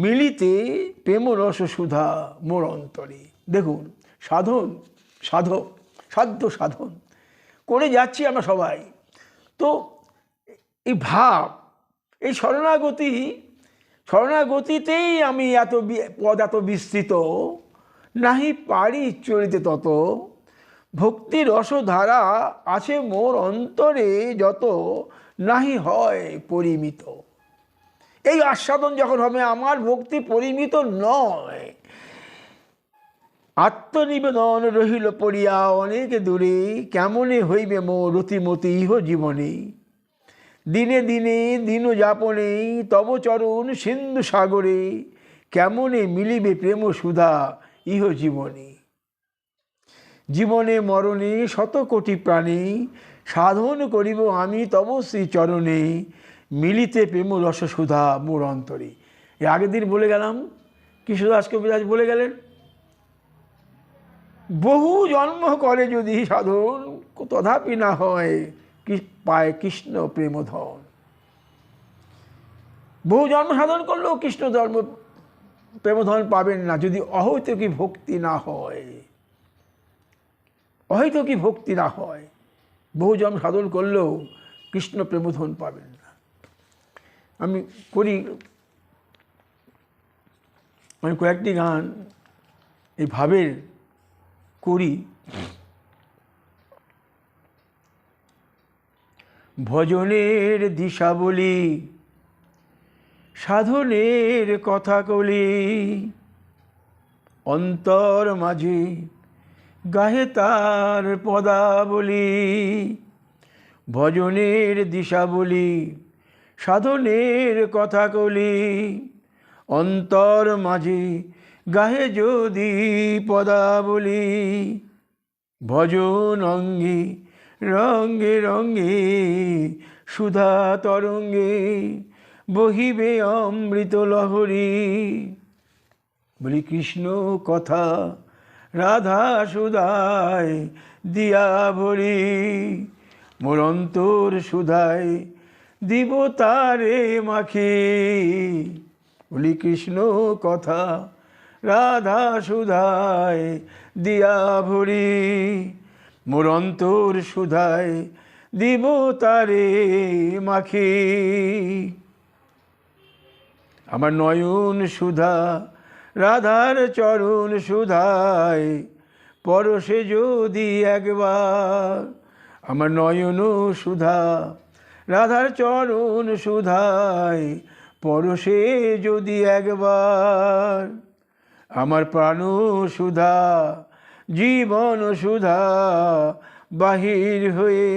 মিলিতে প্রেম রস সুধা মোর অন্তরে। দেখুন, সাধ্য সাধন করে যাচ্ছি আমরা সবাই। তো এই এই শরণাগতিতেই আমি পদ এত বিস্তৃত, নাহি পারি চলিতে তত। ভক্তি রসধারা আছে মোর অন্তরে যত, নাহি হয় পরিমিত। এই আস্বাদন যখন হবে, আমার ভক্তি পরিমিত নয়। আত্মনিবেদন রহিল পড়িয়া অনেক দূরে, কেমনে হইবে মোর রতিমতি ইহ জীবনে। দিনে দিনে দিন যাপনে তব চরণ সিন্ধু সাগরে, কেমনে মিলিবে প্রেম সুধা ইহ জীবনে। জীবনে মরণে শত কোটি প্রাণী সাধন করিব আমি তব শ্রীচরণে। মিলিতে প্রেম রস সুধা মোর অন্তরে। এর আগের দিন বলে গেলাম, কৃষ্ণদাস কবিরাজ বলে গেলেন, বহু জন্ম করে যদি সাধন তথাপি না হয় পায় কৃষ্ণ প্রেমধন। বহু জন্ম সাধন করলেও কৃষ্ণ ধর্ম প্রেমধন পাবেন না যদি অহৈতুকী ভক্তি না হয়। অহৈতুকী ভক্তি না হয়, বহু জন্ম সাধন করলেও কৃষ্ণ প্রেমধন পাবেন না। আমি কয়েকটি গান এই ভাবের করি। ভজনের দিশা বলি, সাধনের কথা কলি, অন্তর মাঝে গাহে তার পদাবলী। ভজনের দিশা বলি, সাধনের কথা কলি, অন্তর মাঝে গাহে যদি পদাবলী। ভজন অঙ্গে রঙ্গে রঙ্গে সুধা তরঙ্গে বহিবে অমৃত লহরী। বলি কৃষ্ণ কথা রাধা সুধায় দিয়া ভরি, মোর অন্তর সুধায় দিব তারে মাখি। বলি কৃষ্ণ কথা রাধা সুধায় দিয়া ভরি, মোর অন্তর সুধায় দিব তারে মাখি। আমার নয়ন সুধা রাধার চরণ সুধায় পরশে যদি একবার। আমার নয়ন সুধা রাধার চরণ সুধায় পরশে যদি একবার। আমার প্রাণ সুধা জীবন সুধা বাহির হয়ে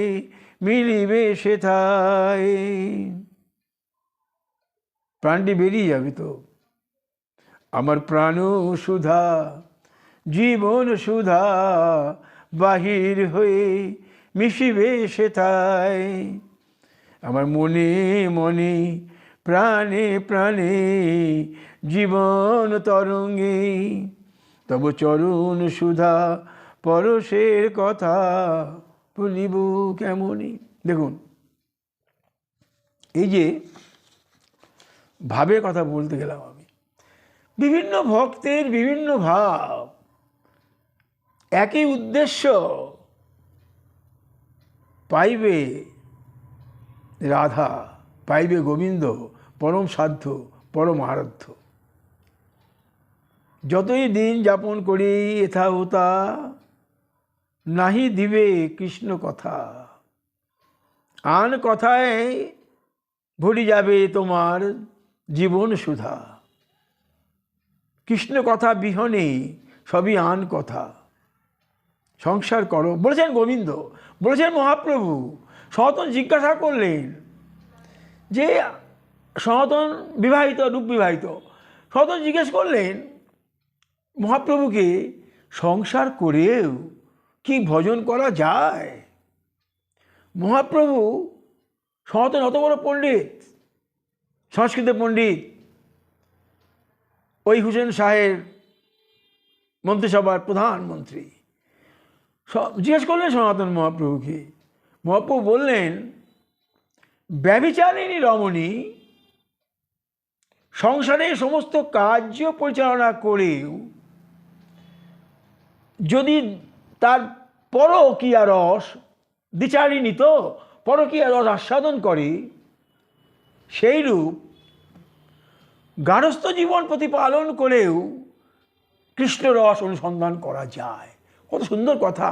মিলিবে সেথায়। প্রাণটি বেরিয়ে যাবে তো। আমার প্রাণ সুধা জীবন সুধা বাহির হয়ে মিশিবে সেথায়। আমার মনে মনে প্রাণে প্রাণে জীবন তরঙ্গে তব চরণ সুধা পরশের কথা বলিব কেমনি। দেখুন, এই যে ভাবের কথা বলতে গেলাম আমি, বিভিন্ন ভক্তের বিভিন্ন ভাব, একই উদ্দেশ্য, পাইবে রাধা, পাইবে গোবিন্দ, পরম সাধ্য, পরম আরাধ্য। যতই দিন যাপন করি এথা ওথা, নাহি দিবে কৃষ্ণ কথা। আন কথায় ভরি যাবে তোমার জীবন সুধা। কৃষ্ণ কথা বিহনে সবই আন কথা। সংসার করো বলেছেন গোবিন্দ, বলেছেন মহাপ্রভু। সনাতন জিজ্ঞাসা করলেন যে সনাতন বিবাহিত, রূপ বিবাহিত। সনাতন জিজ্ঞেস করলেন মহাপ্রভুকে, সংসার করেও কি ভজন করা যায়? মহাপ্রভু সনাতন অত বড় পণ্ডিত, সংস্কৃত পণ্ডিত, ওই হুসেন শাহের মন্ত্রিসভার প্রধানমন্ত্রী। জিজ্ঞেস করলেন সনাতন মহাপ্রভুকে। মহাপ্রভু বললেন, ব্যভিচারিণী রমণী সংসারে সমস্ত কার্য পরিচালনা করেও যদি তার পরকীয়া রস, দ্বিচারিণী তো, পরকীয়া রস আস্বাদন করে, সেইরূপ গার্হস্থ্য জীবন প্রতিপালন করেও কৃষ্ণ রস অনুসন্ধান করা যায়। কত সুন্দর কথা!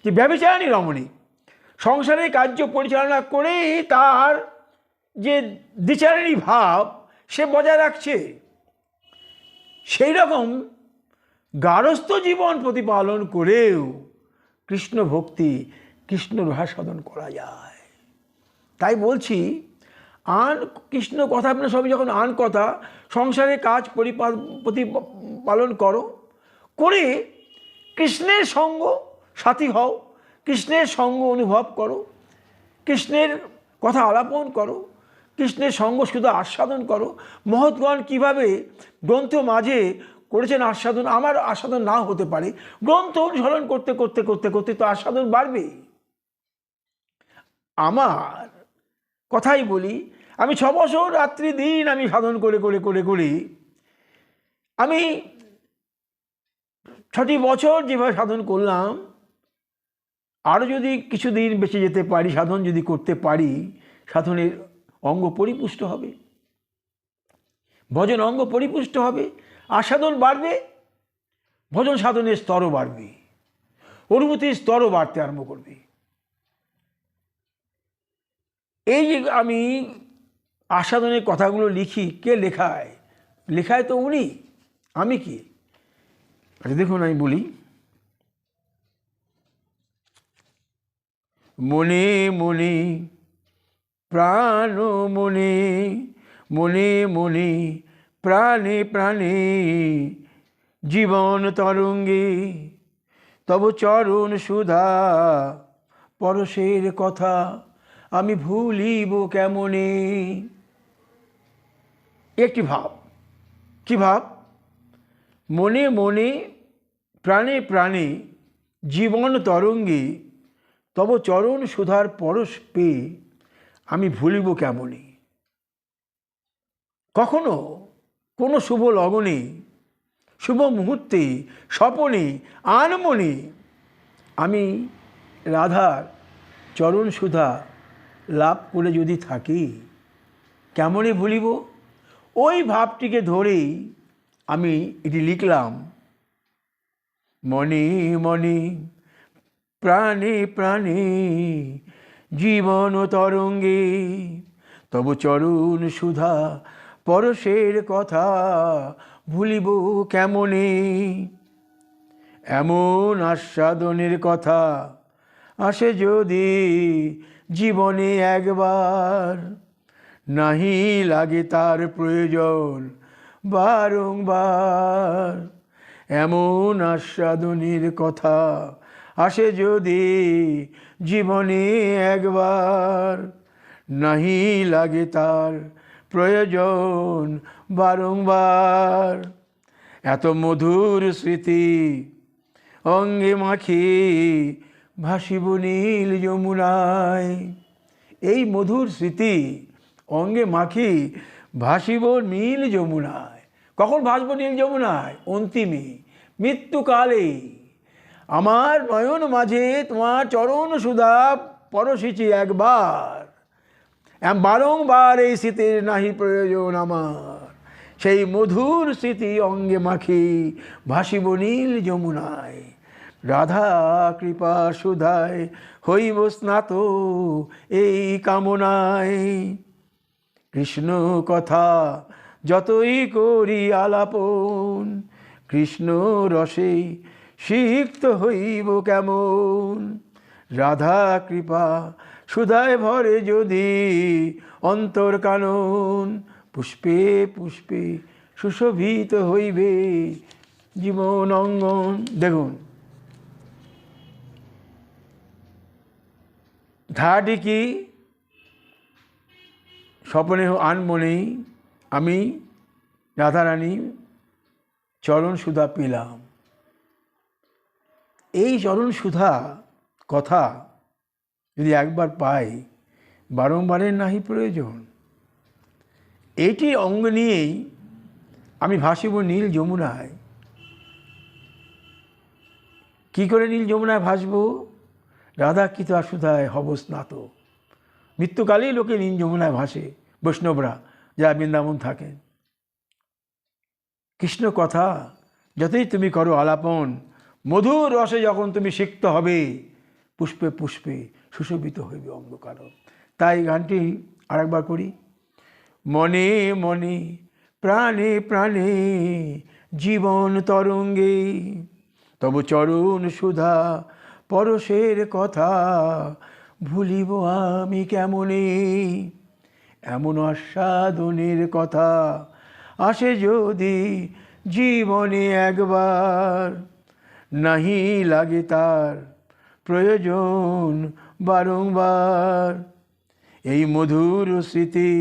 যে ব্যভিচারিণী রমণী সংসারের কার্য পরিচালনা করে তার যে দ্বিচারিণী ভাব সে বজায় রাখছে, সেই রকম গার্হস্থ্য জীবন প্রতিপালন করেও কৃষ্ণ ভক্তি, কৃষ্ণ রসাস্বাদন করা যায়। তাই বলছি, আন কৃষ্ণ কথা আপনার সবই যখন আন কথা, সংসারের কাজ প্রতিপালন করো, করে কৃষ্ণের সঙ্গ সাথী হও, কৃষ্ণের সঙ্গ অনুভব করো, কৃষ্ণের কথা আলাপন করো, কৃষ্ণের সঙ্গ শুধু আস্বাদন করো। মহৎগণ কীভাবে গ্রন্থ মাঝে করেছেন আস্বাদন, আমার আস্বাদন নাও হতে পারে, গ্রন্থ অনুসরণ করতে করতে করতে করতে তো আস্বাদন বাড়বে। আমার কথাই বলি, আমি 6 বছর রাত্রি দিন আমি সাধন করে করে করে করে আমি 6টি বছর যেভাবে সাধন করলাম, আরও যদি কিছুদিন বেঁচে যেতে পারি, সাধন যদি করতে পারি, সাধনের অঙ্গ পরিপুষ্ট হবে, ভজন অঙ্গ পরিপুষ্ট হবে, আস্বাদন বাড়বে, ভজন সাধনের স্তরও বাড়বে, অনুভূতির স্তরও বাড়তে আরম্ভ করবে। এই যে আমি আস্বাদনের কথাগুলো লিখি, কে লেখায়? লেখায় তো উনি, আমি কি? আচ্ছা দেখুন, আমি বলি, মনে মনে প্রাণ মনে, মনে মনে প্রাণে প্রাণে, জীবন তরঙ্গে তব চরণ সুধা, পরশের কথা আমি ভুলিব কেমনে। একটি ভাব। কি ভাব? মনে মনে প্রাণে প্রাণে, জীবন তরঙ্গে তব চরণ সুধার পরশ পেয়ে আমি ভুলিব কেমনে। কখনো কোনো শুভ লগনে, শুভ মুহূর্তে, স্বপনে, আনমনে আমি রাধার চরণ সুধা লাভ করে যদি থাকি, কেমনে ভুলিব? ওই ভাবটিকে ধরেই আমি এটি লিখলাম। মনে মনে প্রাণে প্রাণে, জীবন তরঙ্গে তব চরণ সুধা, পরশের কথা ভুলিব কেমনে। এমন আস্বাদনের কথা আসে যদি জীবনে একবার, নাহি লাগে তার প্রয়োজন বারংবার। এমন আস্বাদনের কথা আসে যদি জীবনে একবার, নাহি লাগে তার প্রয়োজন বারংবার। এত মধুর স্মৃতি অঙ্গে মাখি ভাসিব নীল যমুনায়। এই মধুর স্মৃতি অঙ্গে মাখি ভাসিব নীল যমুনায়। কখন ভাসবো নীল যমুনায়? অন্তিমে, মৃত্যুকালে। আমার নয়ন মাঝে তোমার চরণ সুধা পরশিছি একবার, বারংবার এই স্মৃতির নাহি প্রয়োজন আমার। সেই মধুর স্মৃতি অঙ্গে মাখি ভাসিব নীল যমুনায়। রাধা কৃপা সুধায় হইব স্নাত এই কামনায়। কৃষ্ণ কথা যতই করি আলাপন, কৃষ্ণ রসে সিক্ত হইব কেমন। রাধা কৃপা সুধায় ভরে যদি অন্তর কানন, পুষ্পে পুষ্পে সুশোভিত হইবে জীবন অঙ্গন। দেখুন ধারাটি কি? স্বপনে আনমনেই আমি রাধারানী চরণ সুধা পেলাম। এই চরণ সুধা কথা যদি একবার পাই, বারংবারের নাহি প্রয়োজন। এইটি অঙ্গ নিয়েই আমি ভাসিব নীল যমুনায়। কি করে নীল যমুনায় ভাসব? রাধা কৃপা সুধায় হব স্নাত। মৃত্যুকালেই লোকে নীল যমুনায় ভাসে, বৈষ্ণবরা যারা বৃন্দাবন থাকেন। কৃষ্ণ কথা যতই তুমি করো আলাপন, মধুর রসে যখন তুমি সিক্ত হবে, পুষ্পে পুষ্পে সুশোভিত হইবে অঙ্গকারণ। তাই গানটি আরেকবার করি। মনে মনে প্রাণে প্রাণে জীবন তরঙ্গে, তব চরণ সুধা পরশের কথা ভুলিব আমি কেমনে। এমন আস্বাদনের কথা আসে যদি জীবনে একবার, নাহি লাগে তার প্রয়োজন বারংবার। এই মধুর স্মৃতি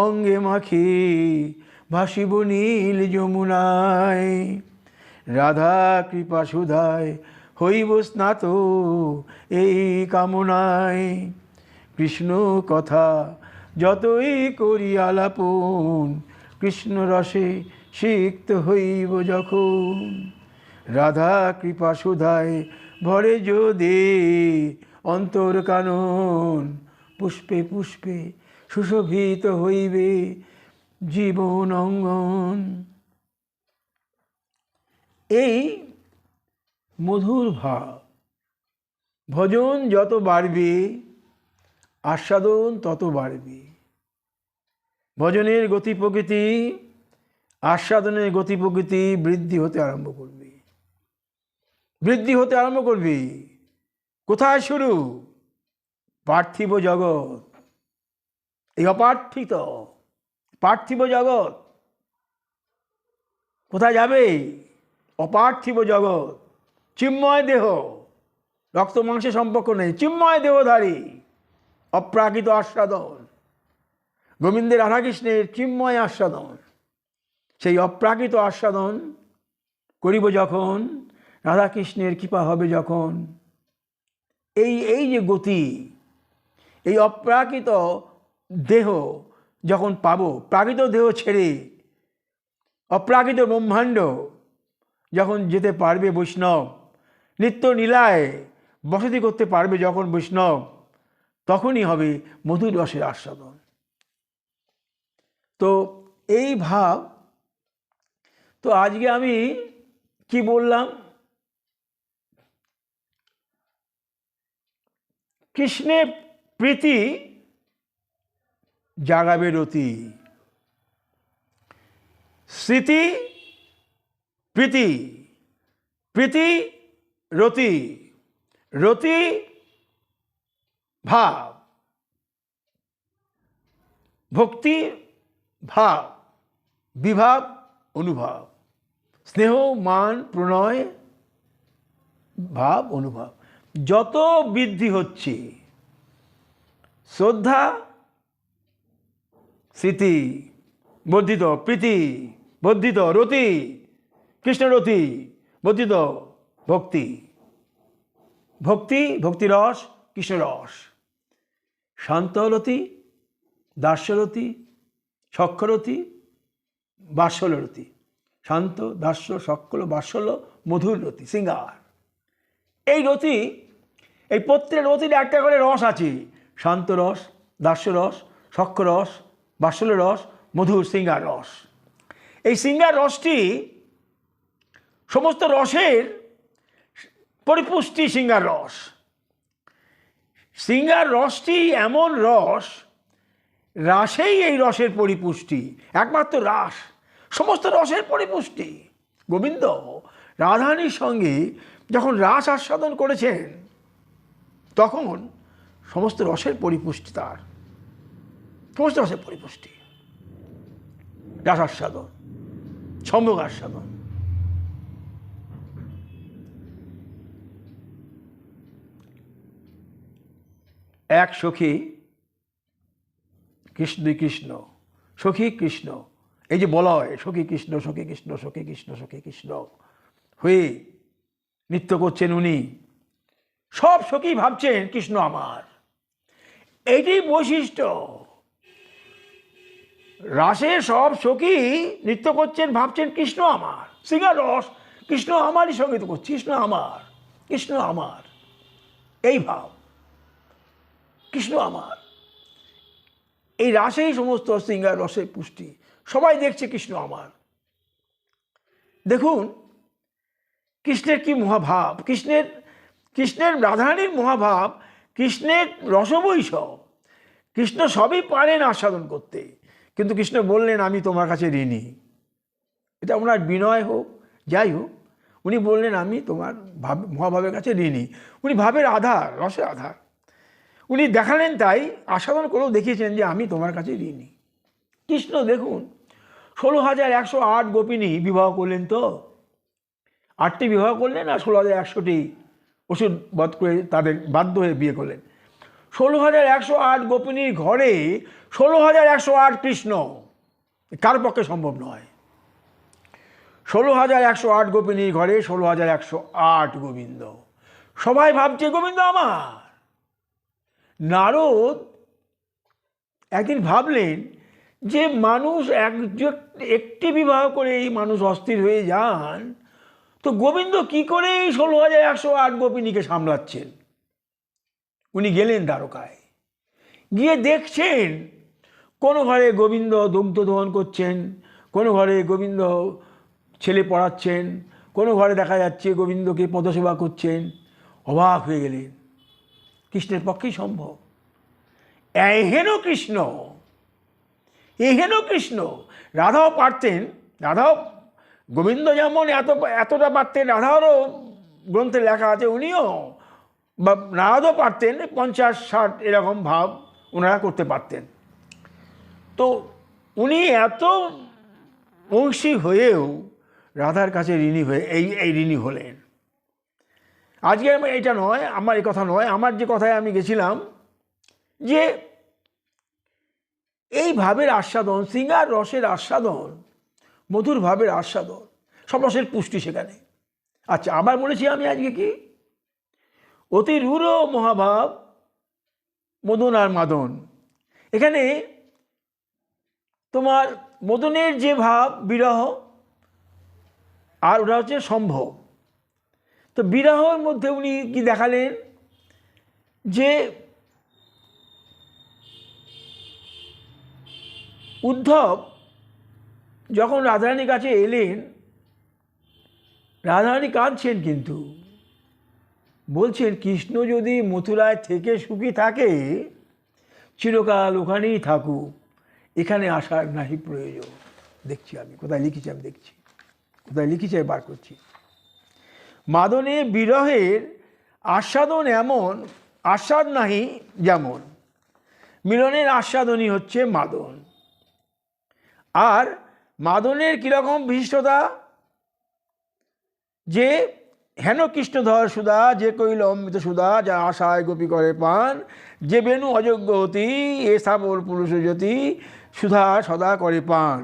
অঙ্গে মাখি ভাসিব নীল যমুনায়। রাধা কৃপা সুধায় হইব স্নাত এই কামনায়। কৃষ্ণ কথা যতই করি আলাপন, কৃষ্ণ রসে সিক্ত হইব যখন। রাধা কৃপা সুধায় ভরে যদি অন্তর কানন, পুষ্পে পুষ্পে সুশোভিত হইবে জীবন অঙ্গন। এই মধুর ভাব, ভজন যত বাড়বে আস্বাদন তত বাড়বে। ভজনের গতি প্রকৃতি, আস্বাদনের গতি প্রকৃতি বৃদ্ধি হতে আরম্ভ করবে, বৃদ্ধি হতে আরম্ভ করবে। কোথায় শুরু? পার্থিব জগৎ, এই অপার্থিত পার্থিব জগৎ। কোথায় যাবে? অপার্থিব জগৎ, চিন্ময় দেহ, রক্ত মাংসের সম্পর্ক নেই, চিন্ময় দেহধারী অপ্রাকৃত আস্বাদন। গোবিন্দের রাধাকৃষ্ণের চিন্ময় আস্বাদন, সেই অপ্রাকৃত আস্বাদন করিব যখন, রাধাকৃষ্ণের কৃপা হবে যখন। এই যে গতি, এই অপ্রাকৃত দেহ যখন পাবো, প্রাকৃত দেহ ছেড়ে অপ্রাকৃত ব্রহ্মাণ্ড যখন যেতে পারবে বৈষ্ণব, নিত্য লীলায় বসতি করতে পারবে যখন বৈষ্ণব, তখনই হবে মধুর রসের আস্বাদন। তো এই ভাব, তো আজকে আমি কি বললাম? কৃষ্ণের প্রীতি জাগাবে রতি, স্মৃতি প্রীতি, প্রীতি রতি, রতি ভাব, ভক্তি ভাব, বিভাব অনুভব, স্নেহ মান প্রণয় ভাব অনুভব যত বৃদ্ধি হচ্ছে, শ্রদ্ধা স্মৃতি বর্ধিত, প্রীতি বর্ধিত, রতি কৃষ্ণরতি বর্ধিত, ভক্তি ভক্তি ভক্তিরস কৃষ্ণরস, শান্তরতি দাস্যরতি সক্ষরতি বাৎসল্য রতি, শান্ত দাস্য সকল বাৎসল্য মধুর রতি, শৃঙ্গার। এই রতি, এই প্রত্যেক রতির একটা করে রস আছে, শান্ত রস, দাস্য রস, সক্ষ রস, বাৎসল্য রস, মধুর শৃঙ্গার রস। এই শৃঙ্গার রসটি সমস্ত রসের পরিপুষ্টি। শৃঙ্গার রস, শৃঙ্গার রসটি এমন রস, রাসেই এই রসের পরিপুষ্টি, একমাত্র রাস সমস্ত রসের পরিপুষ্টি। গোবিন্দ রাধারানীর সঙ্গে যখন রাস আস্বাদন করেছেন তখন সমস্ত রসের পরিপুষ্টি, তার সমস্ত রসের পরিপুষ্টি, রাস আস্বাদন, সম্যক আস্বাদন। এক সখী কৃষ্ণ, কৃষ্ণ সখী কৃষ্ণ, এই যে বলা হয় সখী কৃষ্ণ, সখী কৃষ্ণ, সখী কৃষ্ণ, সখী কৃষ্ণ হয়ে নৃত্য করছেন উনি। সব সখী ভাবছেন কৃষ্ণ আমার। এইটি বৈশিষ্ট্য, রাসে সব সখী নৃত্য করছেন, ভাবছেন কৃষ্ণ আমার। শৃঙ্গার রস কৃষ্ণ আমারই সঙ্গীত করছে, কৃষ্ণ আমার, কৃষ্ণ আমার, এই ভাব, কৃষ্ণ আমার। এই রাসেই সমস্ত শৃঙ্গার রসের পুষ্টি। সবাই দেখছে কৃষ্ণ আমার। দেখুন কৃষ্ণের কি মহাভাব, কৃষ্ণের রাধারানীর মহাভাব, কৃষ্ণের রসবৈষব। কৃষ্ণ সবই পারেন আস্বাদন করতে, কিন্তু কৃষ্ণ বললেন আমি তোমার কাছে ঋণী। এটা ওনার বিনয় হোক যাই হোক, উনি বললেন আমি তোমার মহাভাবের কাছে ঋণী। উনি ভাবের আধার, রসের আধার উনি দেখালেন, তাই আস্বাদন করেও দেখিয়েছেন যে আমি তোমার কাছে ঋণী। কৃষ্ণ দেখুন 16,108 গোপিনী বিবাহ করলেন, তো 8টি বিবাহ করলেন আর 16,100টি ওষুধ বধ করে তাদের বাধ্য হয়ে বিয়ে করলেন। 16,108 গোপিনীর ঘরে 16,108 কৃষ্ণ, কার পক্ষে সম্ভব নয়। 16,108 গোপিনীর ঘরে 16,108 গোবিন্দ। সবাই ভাবছে গোবিন্দ আমার। নারদ একদিন ভাবলেন যে মানুষ একটি বিবাহ করে এই মানুষ অস্থির হয়ে যান, তো গোবিন্দ কি করে এই 16,108 গোপিনীকে সামলাচ্ছেন। উনি গেলেন দ্বারকায়, গিয়ে দেখছেন কোনো ঘরে গোবিন্দ দুগ্ধ দহন করছেন, কোনো ঘরে গোবিন্দ ছেলে পড়াচ্ছেন, কোনো ঘরে দেখা যাচ্ছে গোবিন্দকে পদসেবা করছেন। অবাক হয়ে গেলেন, কৃষ্ণের পক্ষেই সম্ভব। এহেন কৃষ্ণ, এহেন কৃষ্ণ। রাধাও পারতেন, রাধাও গোবিন্দ যেমন এতটা পারতেন, রাধারও গ্রন্থে লেখা আছে উনিও বা নারদও পারতেন 50-60 এরকম ভাব ওনারা করতে পারতেন। তো উনি এত অংশী হয়েও রাধার কাছে ঋণী হয়ে এই ঋণী হলেন। আজকে এটা নয়, আমার এই কথা নয়, আমার যে কথায় আমি গেছিলাম যে এই ভাবের আস্বাদন, শৃঙ্গার রসের আস্বাদন, মধুর ভাবের আস্বাদন, সব রসের পুষ্টি সেখানে। আচ্ছা, আবার বলেছি আমি আজকে কি অতি রূঢ় মহাভাব মদন আর মাদন। এখানে তোমার মদনের যে ভাব বিরহ, আর ওটা হচ্ছে সম্ভব। তো বিরহের মধ্যে উনি কি দেখালেন যে উদ্ধব যখন রাধারানীর কাছে এলেন, রাধারানী কাঁদছেন, কিন্তু বলছেন কৃষ্ণ যদি মথুরায় থেকে সুখী থাকে চিরকাল ওখানেই থাকুক, এখানে আসার নাহি প্রয়োজন। দেখছি আমি কোথায় লিখেছি, আমি দেখছি কোথায় লিখেছি, বার করছি। মাদনে বিরহের আস্বাদন এমন, আস্বাদ নাহি যেমন। মিলনের আস্বাদনই হচ্ছে মাদন। আর মাদনের কীরকম বিশিষ্টতা, যে হেন কৃষ্ণধর সুধা, যে কইল অমৃত সুধা, যা আশায় গোপী করে পান, যে বেনু অযোগ্য অতি, এ সাবল পুরুষ জ্যোতি, সুধা সদা করে পান।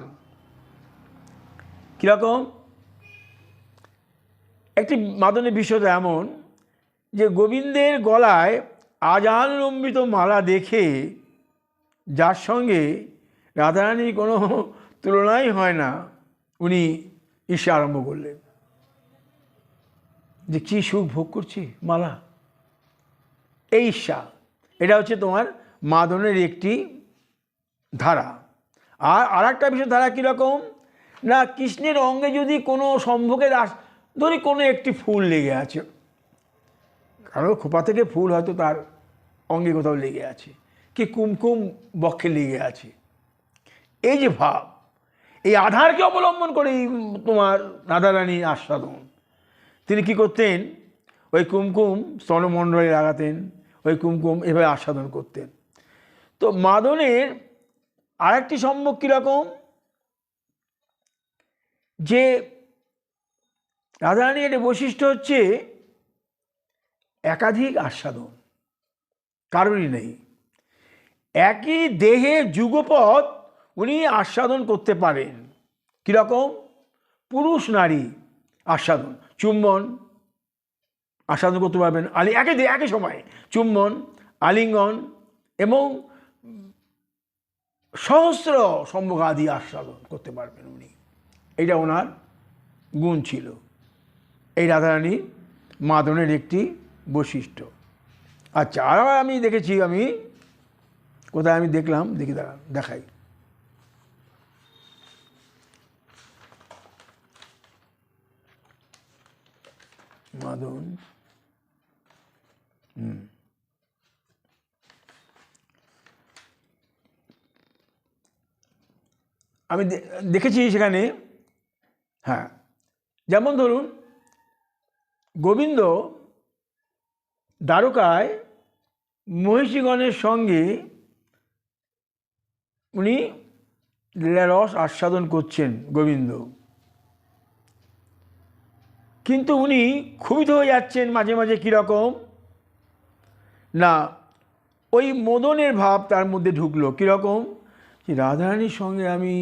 কীরকম একটি মাদনের বিশিষ্টতা এমন যে গোবিন্দের গলায় আজান লম্বিত মালা দেখে, যার সঙ্গে রাধারানীর কোনো তুলনাই হয় না, উনি ঈর্ষা আরম্ভ করলেন যে কী সুখ ভোগ করছি মালা। এই ঈর্ষা, এটা হচ্ছে তোমার মাদনের একটি ধারা। আর একটা বিষয় ধারা কীরকম না, কৃষ্ণের অঙ্গে যদি কোনো সম্ভোগের ধরি কোনো একটি ফুল লেগে আছে, কারো খোপা থেকে ফুল হয়তো তার অঙ্গে কোথাও লেগে আছে, কি কুমকুম বক্ষে লেগে আছে, এই যে ভাব, এই আধারকে অবলম্বন করে তোমার রাধারানী আস্বাদন। তিনি কি করতেন, ওই কুমকুম স্তনমণ্ডলে লাগাতেন, ওই কুমকুম এভাবে আস্বাদন করতেন। তো মাদনের আরেকটি সম্ভব কীরকম, যে রাধারানীর একটা বৈশিষ্ট্য হচ্ছে একাধিক আস্বাদন কারোরই নেই। একই দেহে যুগপৎ উনি আস্বাদন করতে পারেন। কীরকম, পুরুষ নারী আস্বাদন, চুম্বন আস্বাদন করতে পারবেন, একই সময়ে চুম্বন, আলিঙ্গন এবং সহস্র সম্ভোগ আদি আস্বাদন করতে পারবেন উনি। এটা ওনার গুণ ছিল। এই রাধারানী মাদনের একটি বৈশিষ্ট্য। আচ্ছা, আর আমি দেখেছি, আমি কোথায় আমি দেখলাম, দেখাই। মাদন, আমি দেখেছি সেখানে, হ্যাঁ, যেমন ধরুন গোবিন্দ দ্বারকায় মহিষীগণের সঙ্গে উনি রস আস্বাদন করছেন গোবিন্দ, কিন্তু উনি ক্ষুব্ধ হয়ে যাচ্ছেন মাঝে মাঝে। কীরকম না, ওই মদনের ভাব তার মধ্যে ঢুকলো। কীরকম, যে রাধারানীর সঙ্গে আমি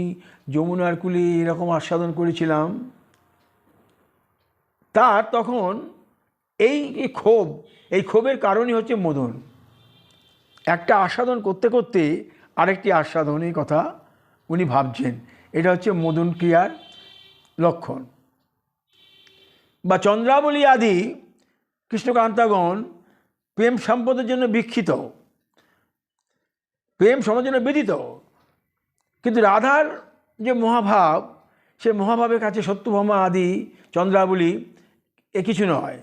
যমুনার কূলে এরকম আস্বাদন করেছিলাম, তার তখন এই ক্ষোভ, এই ক্ষোভের কারণই হচ্ছে মদন। একটা আস্বাদন করতে করতে আরেকটি আস্বাদনের কথা উনি ভাবছেন, এটা হচ্ছে মদন ক্রিয়ার লক্ষণ। বা চন্দ্রাবলী আদি কৃষ্ণকান্তাগণ প্রেম সম্পদের জন্য বিক্ষিত, প্রেম সমাজের জন্য বেদিত, কিন্তু রাধার যে মহাভাব, সে মহাভাবের কাছে সত্যভামা আদি চন্দ্রাবলী এ কিছু নয়।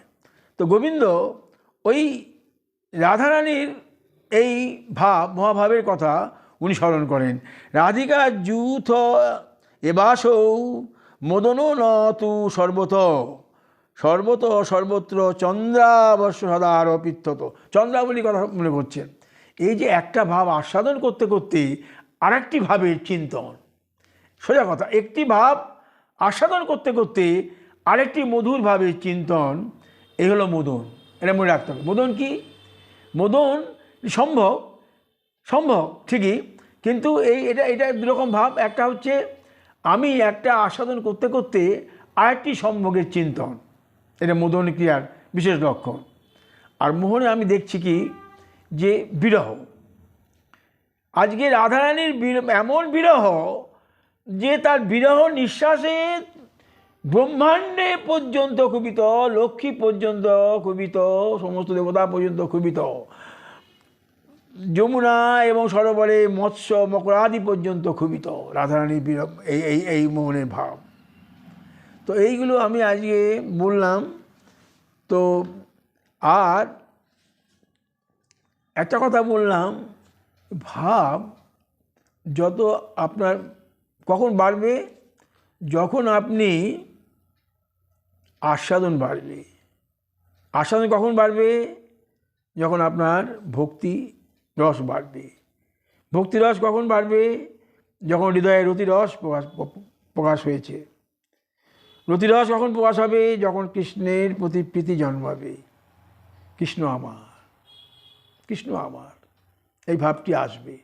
তো গোবিন্দ ওই রাধারানীর এই ভাব, মহাভাবের কথা উনি স্মরণ করেন। রাধিকা যূথ এবাসৌ মদনো ন তু সর্বত্র চন্দ্রাবশ্য সদা আরোপিত। চন্দ্রাবলী কথা মনে করছেন। এই যে একটা ভাব আস্বাদন করতে করতে আরেকটি ভাবের চিন্তন, সোজা কথা, একটি ভাব আস্বাদন করতে করতে আরেকটি মধুর ভাবের চিন্তন, এই হলো মদন। এটা মনে রাখতে হবে। মদন কি, মদন সম্ভব ঠিকই, কিন্তু এটা দুরকম ভাব। একটা হচ্ছে আমি একটা আস্বাদন করতে করতে আরেকটি সম্ভোগের চিন্তন, এটা মদন ক্রিয়ার বিশেষ লক্ষণ। আর মোহনে আমি দেখছি কি, যে বিরহ, আজকে রাধারানীর এমন বিরহ যে তার বিরহ নিঃশ্বাসে ব্রহ্মাণ্ডে পর্যন্ত ক্ষুবিত, লক্ষ্মী পর্যন্ত ক্ষুবিত, সমস্ত দেবতা পর্যন্ত ক্ষুবিত, যমুনা এবং সরোবরে মৎস্য মকরাদি পর্যন্ত ক্ষুবিত রাধারানীর বিরহ, এই মোহনের ভাব। তো এইগুলো আমি আজকে বললাম। তো আর একটা কথা বললাম, ভাব যত আপনার কখন বাড়বে, যখন আপনি আস্বাদন বাড়বে। আস্বাদন কখন বাড়বে, যখন আপনার ভক্তি রস বাড়বে। ভক্তিরস কখন বাড়বে, যখন হৃদয়ে রতিরস প্রকাশ হয়েছে। রতিরস কখন প্রকাশ হবে, যখন কৃষ্ণের প্রতি প্রীতি জন্মাবে। কৃষ্ণ আমার, কৃষ্ণ আমার, এই ভাবটি আসবে,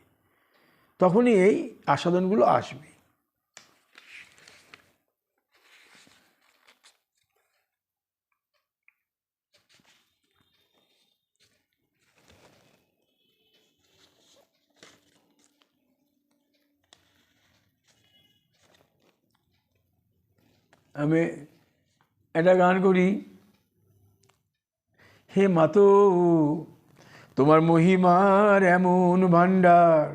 তখনই এই আস্বাদনগুলো আসবে। আমি একটা গান করি, হে মাতো তোমার মহিমার এমন ভাণ্ডার,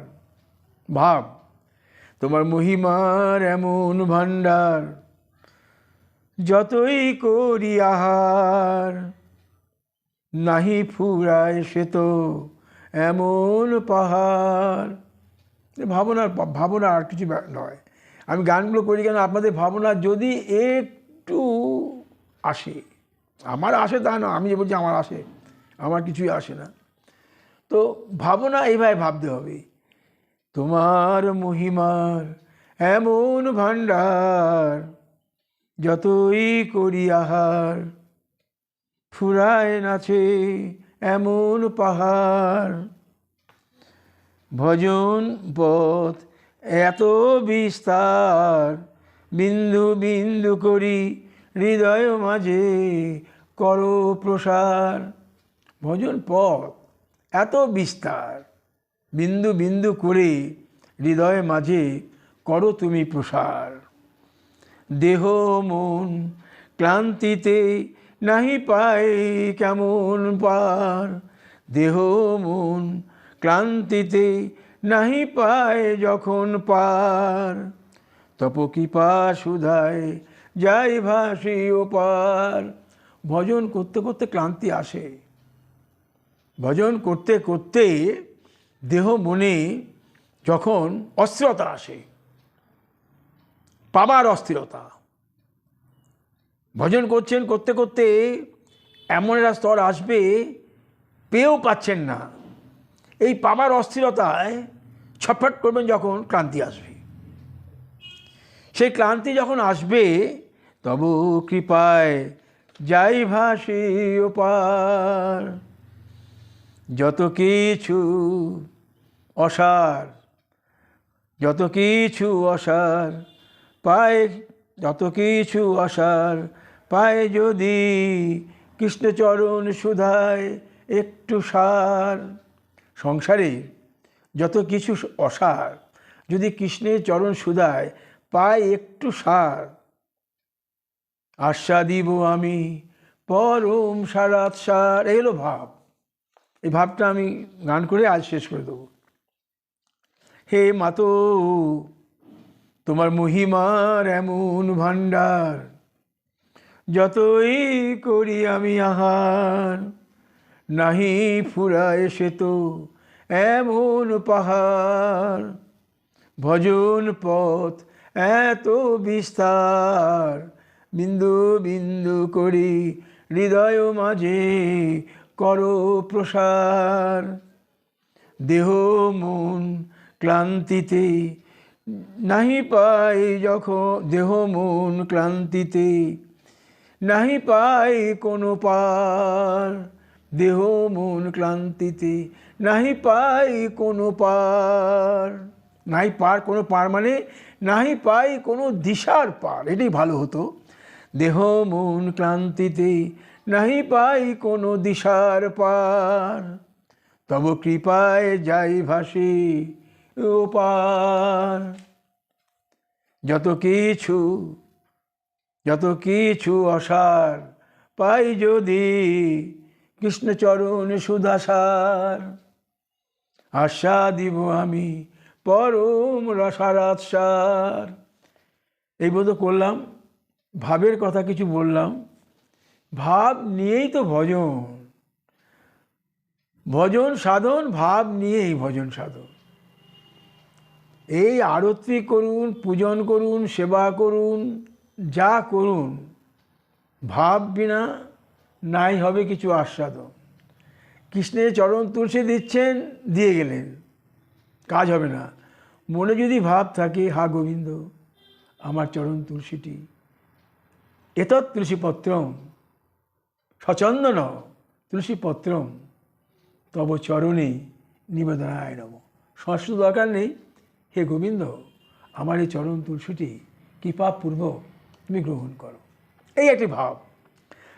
ভাব তোমার মহিমার এমন ভাণ্ডার, যতই করি আহার নাহি ফুরায় সে তো এমন পাহাড়। ভাবনা আর কিছু নয়। আমি গানগুলো করি কেন, আপনাদের ভাবনা যদি একটু আসে, আমার আসে তা না, আমি যে বলছি আমার আসে, আমার কিছুই আসে না। তো ভাবনা এইভাবে ভাবতে হবে, তোমার মহিমার এমন ভাণ্ডার, যতই করি আহার ফুরায় নাছে এমন পাহাড়। ভজন পথ এত বিস্তার, বিন্দু বিন্দু করি হৃদয় মাঝে করো প্রসার। ভজন পথ এত বিস্তার, বিন্দু বিন্দু করে হৃদয় মাঝে করো তুমি প্রসার। দেহ মন ক্লান্তিতে নাহি পায় কেমন পার, দেহ মন ক্লান্তিতে নাহি পায় যখন পার, তপকৃপা সুধায় যাই ভাসি ওপার। ভজন করতে করতে ক্লান্তি আসে, ভজন করতে করতে দেহ মনে যখন অস্থিরতা আসে, পাবার অস্থিরতা, ভজন করছেন করতে করতে এমন একটা স্তর আসবে পেয়েও পাচ্ছেন না, এই পাবার অস্থিরতায় ছটফট করবেন যখন ক্লান্তি আসবে। সেই ক্লান্তি যখন আসবে তব কৃপায় যাই ভাসি ওপার। যত কিছু অসার, যত কিছু অসার পায়, যত কিছু অসার পায় যদি কৃষ্ণচরণ সুধায় একটু সার। সংসারে যত কিছু অসার যদি কৃষ্ণের চরণ সুধায় পায় একটু সার, আস্বাদিব আমি পরম সারাৎ সার। এই হলো ভাব। এই ভাবটা আমি গান করে আজ শেষ করে দেবো। হে মাতো তোমার মহিমার এমন ভাণ্ডার, যতই করি আমি আহার নাহি ফুরায় সে তো এমন পাহাড়। ভজন পথ এত বিস্তার, বিন্দু বিন্দু করি হৃদয় মাঝে করো প্রসার। দেহ মন ক্লান্তিতে নাহি পাই যখন, দেহ মন ক্লান্তিতে নাহি পাই কোনো পার, দেহ মন ক্লান্তিতে নাহি পাই কোনো পার। নাহি পার, কোনো পার মানে নাহি পাই কোনো দিশার পার, এটাই ভালো হতো। দেহ মন ক্লান্তিতে নাহি পাই কোনো দিশার পার, তব কৃপায় যাই ভাসি ওপার। যত কিছু, যত কিছু অসার পাই যদি কৃষ্ণচরণ সুধাসার, আস্বাদিব আমি পরম রসারাত সার। এই বোধ করলাম, ভাবের কথা কিছু বললাম। ভাব নিয়েই তো ভজন, ভজন সাধন ভাব নিয়েই ভজন সাধন। এই আরতি করুন, পূজন করুন, সেবা করুন, যা করুন, ভাব বিনা নাই হবে কিছু আস্বাদন। কৃষ্ণের চরণ তুলসী দিচ্ছেন, দিয়ে গেলেন, কাজ হবে না। মনে যদি ভাব থাকে, হা গোবিন্দ আমার চরণ তুলসীটি, এতৎ তুলসীপত্রম সচন্দন তুলসীপত্রম তব চরণে নিবেদনায় নম। সংস্কৃত দরকার নেই, হে গোবিন্দ আমার এই চরণ তুলসীটি কৃপাপূর্বক তুমি গ্রহণ করো, এই একটি ভাব।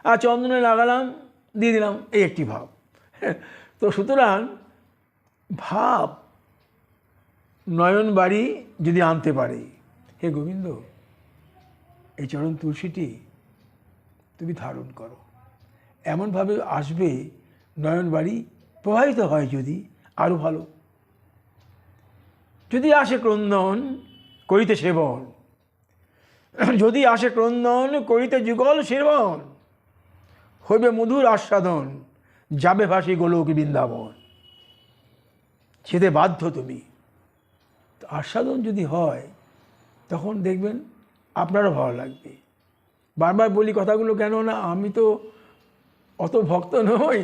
আর চন্দনে লাগালাম, দিয়ে দিলাম, এই একটি ভাব। তো সুতরাং ভাব নয়ন বাড়ি যদি আনতে পারে, হে গোবিন্দ এই চরণ তুলসীটি তুমি ধারণ করো। এমনভাবে আসবে নয়ন বাড়ি প্রবাহিত হয় যদি আরও ভালো। যদি আসে ক্রন্দন করিতে সেবন, যদি আসে ক্রন্দন করিতে যুগল সেবন, হইবে মধুর আস্বাদন, যাবে ভাসি গোলক বৃন্দাবন। যেতে বাধ্য তুমি। আস্বাদন যদি হয় তখন দেখবেন আপনারও ভালো লাগবে। বারবার বলি কথাগুলো কেন না, আমি তো অত ভক্ত নই,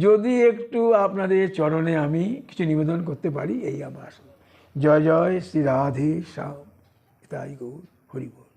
যদি একটু আপনাদের চরণে আমি কিছু নিবেদন করতে পারি এই আমার। জয় জয় শ্রী রাধে শ্যাম, তাই গৌর হরি বল।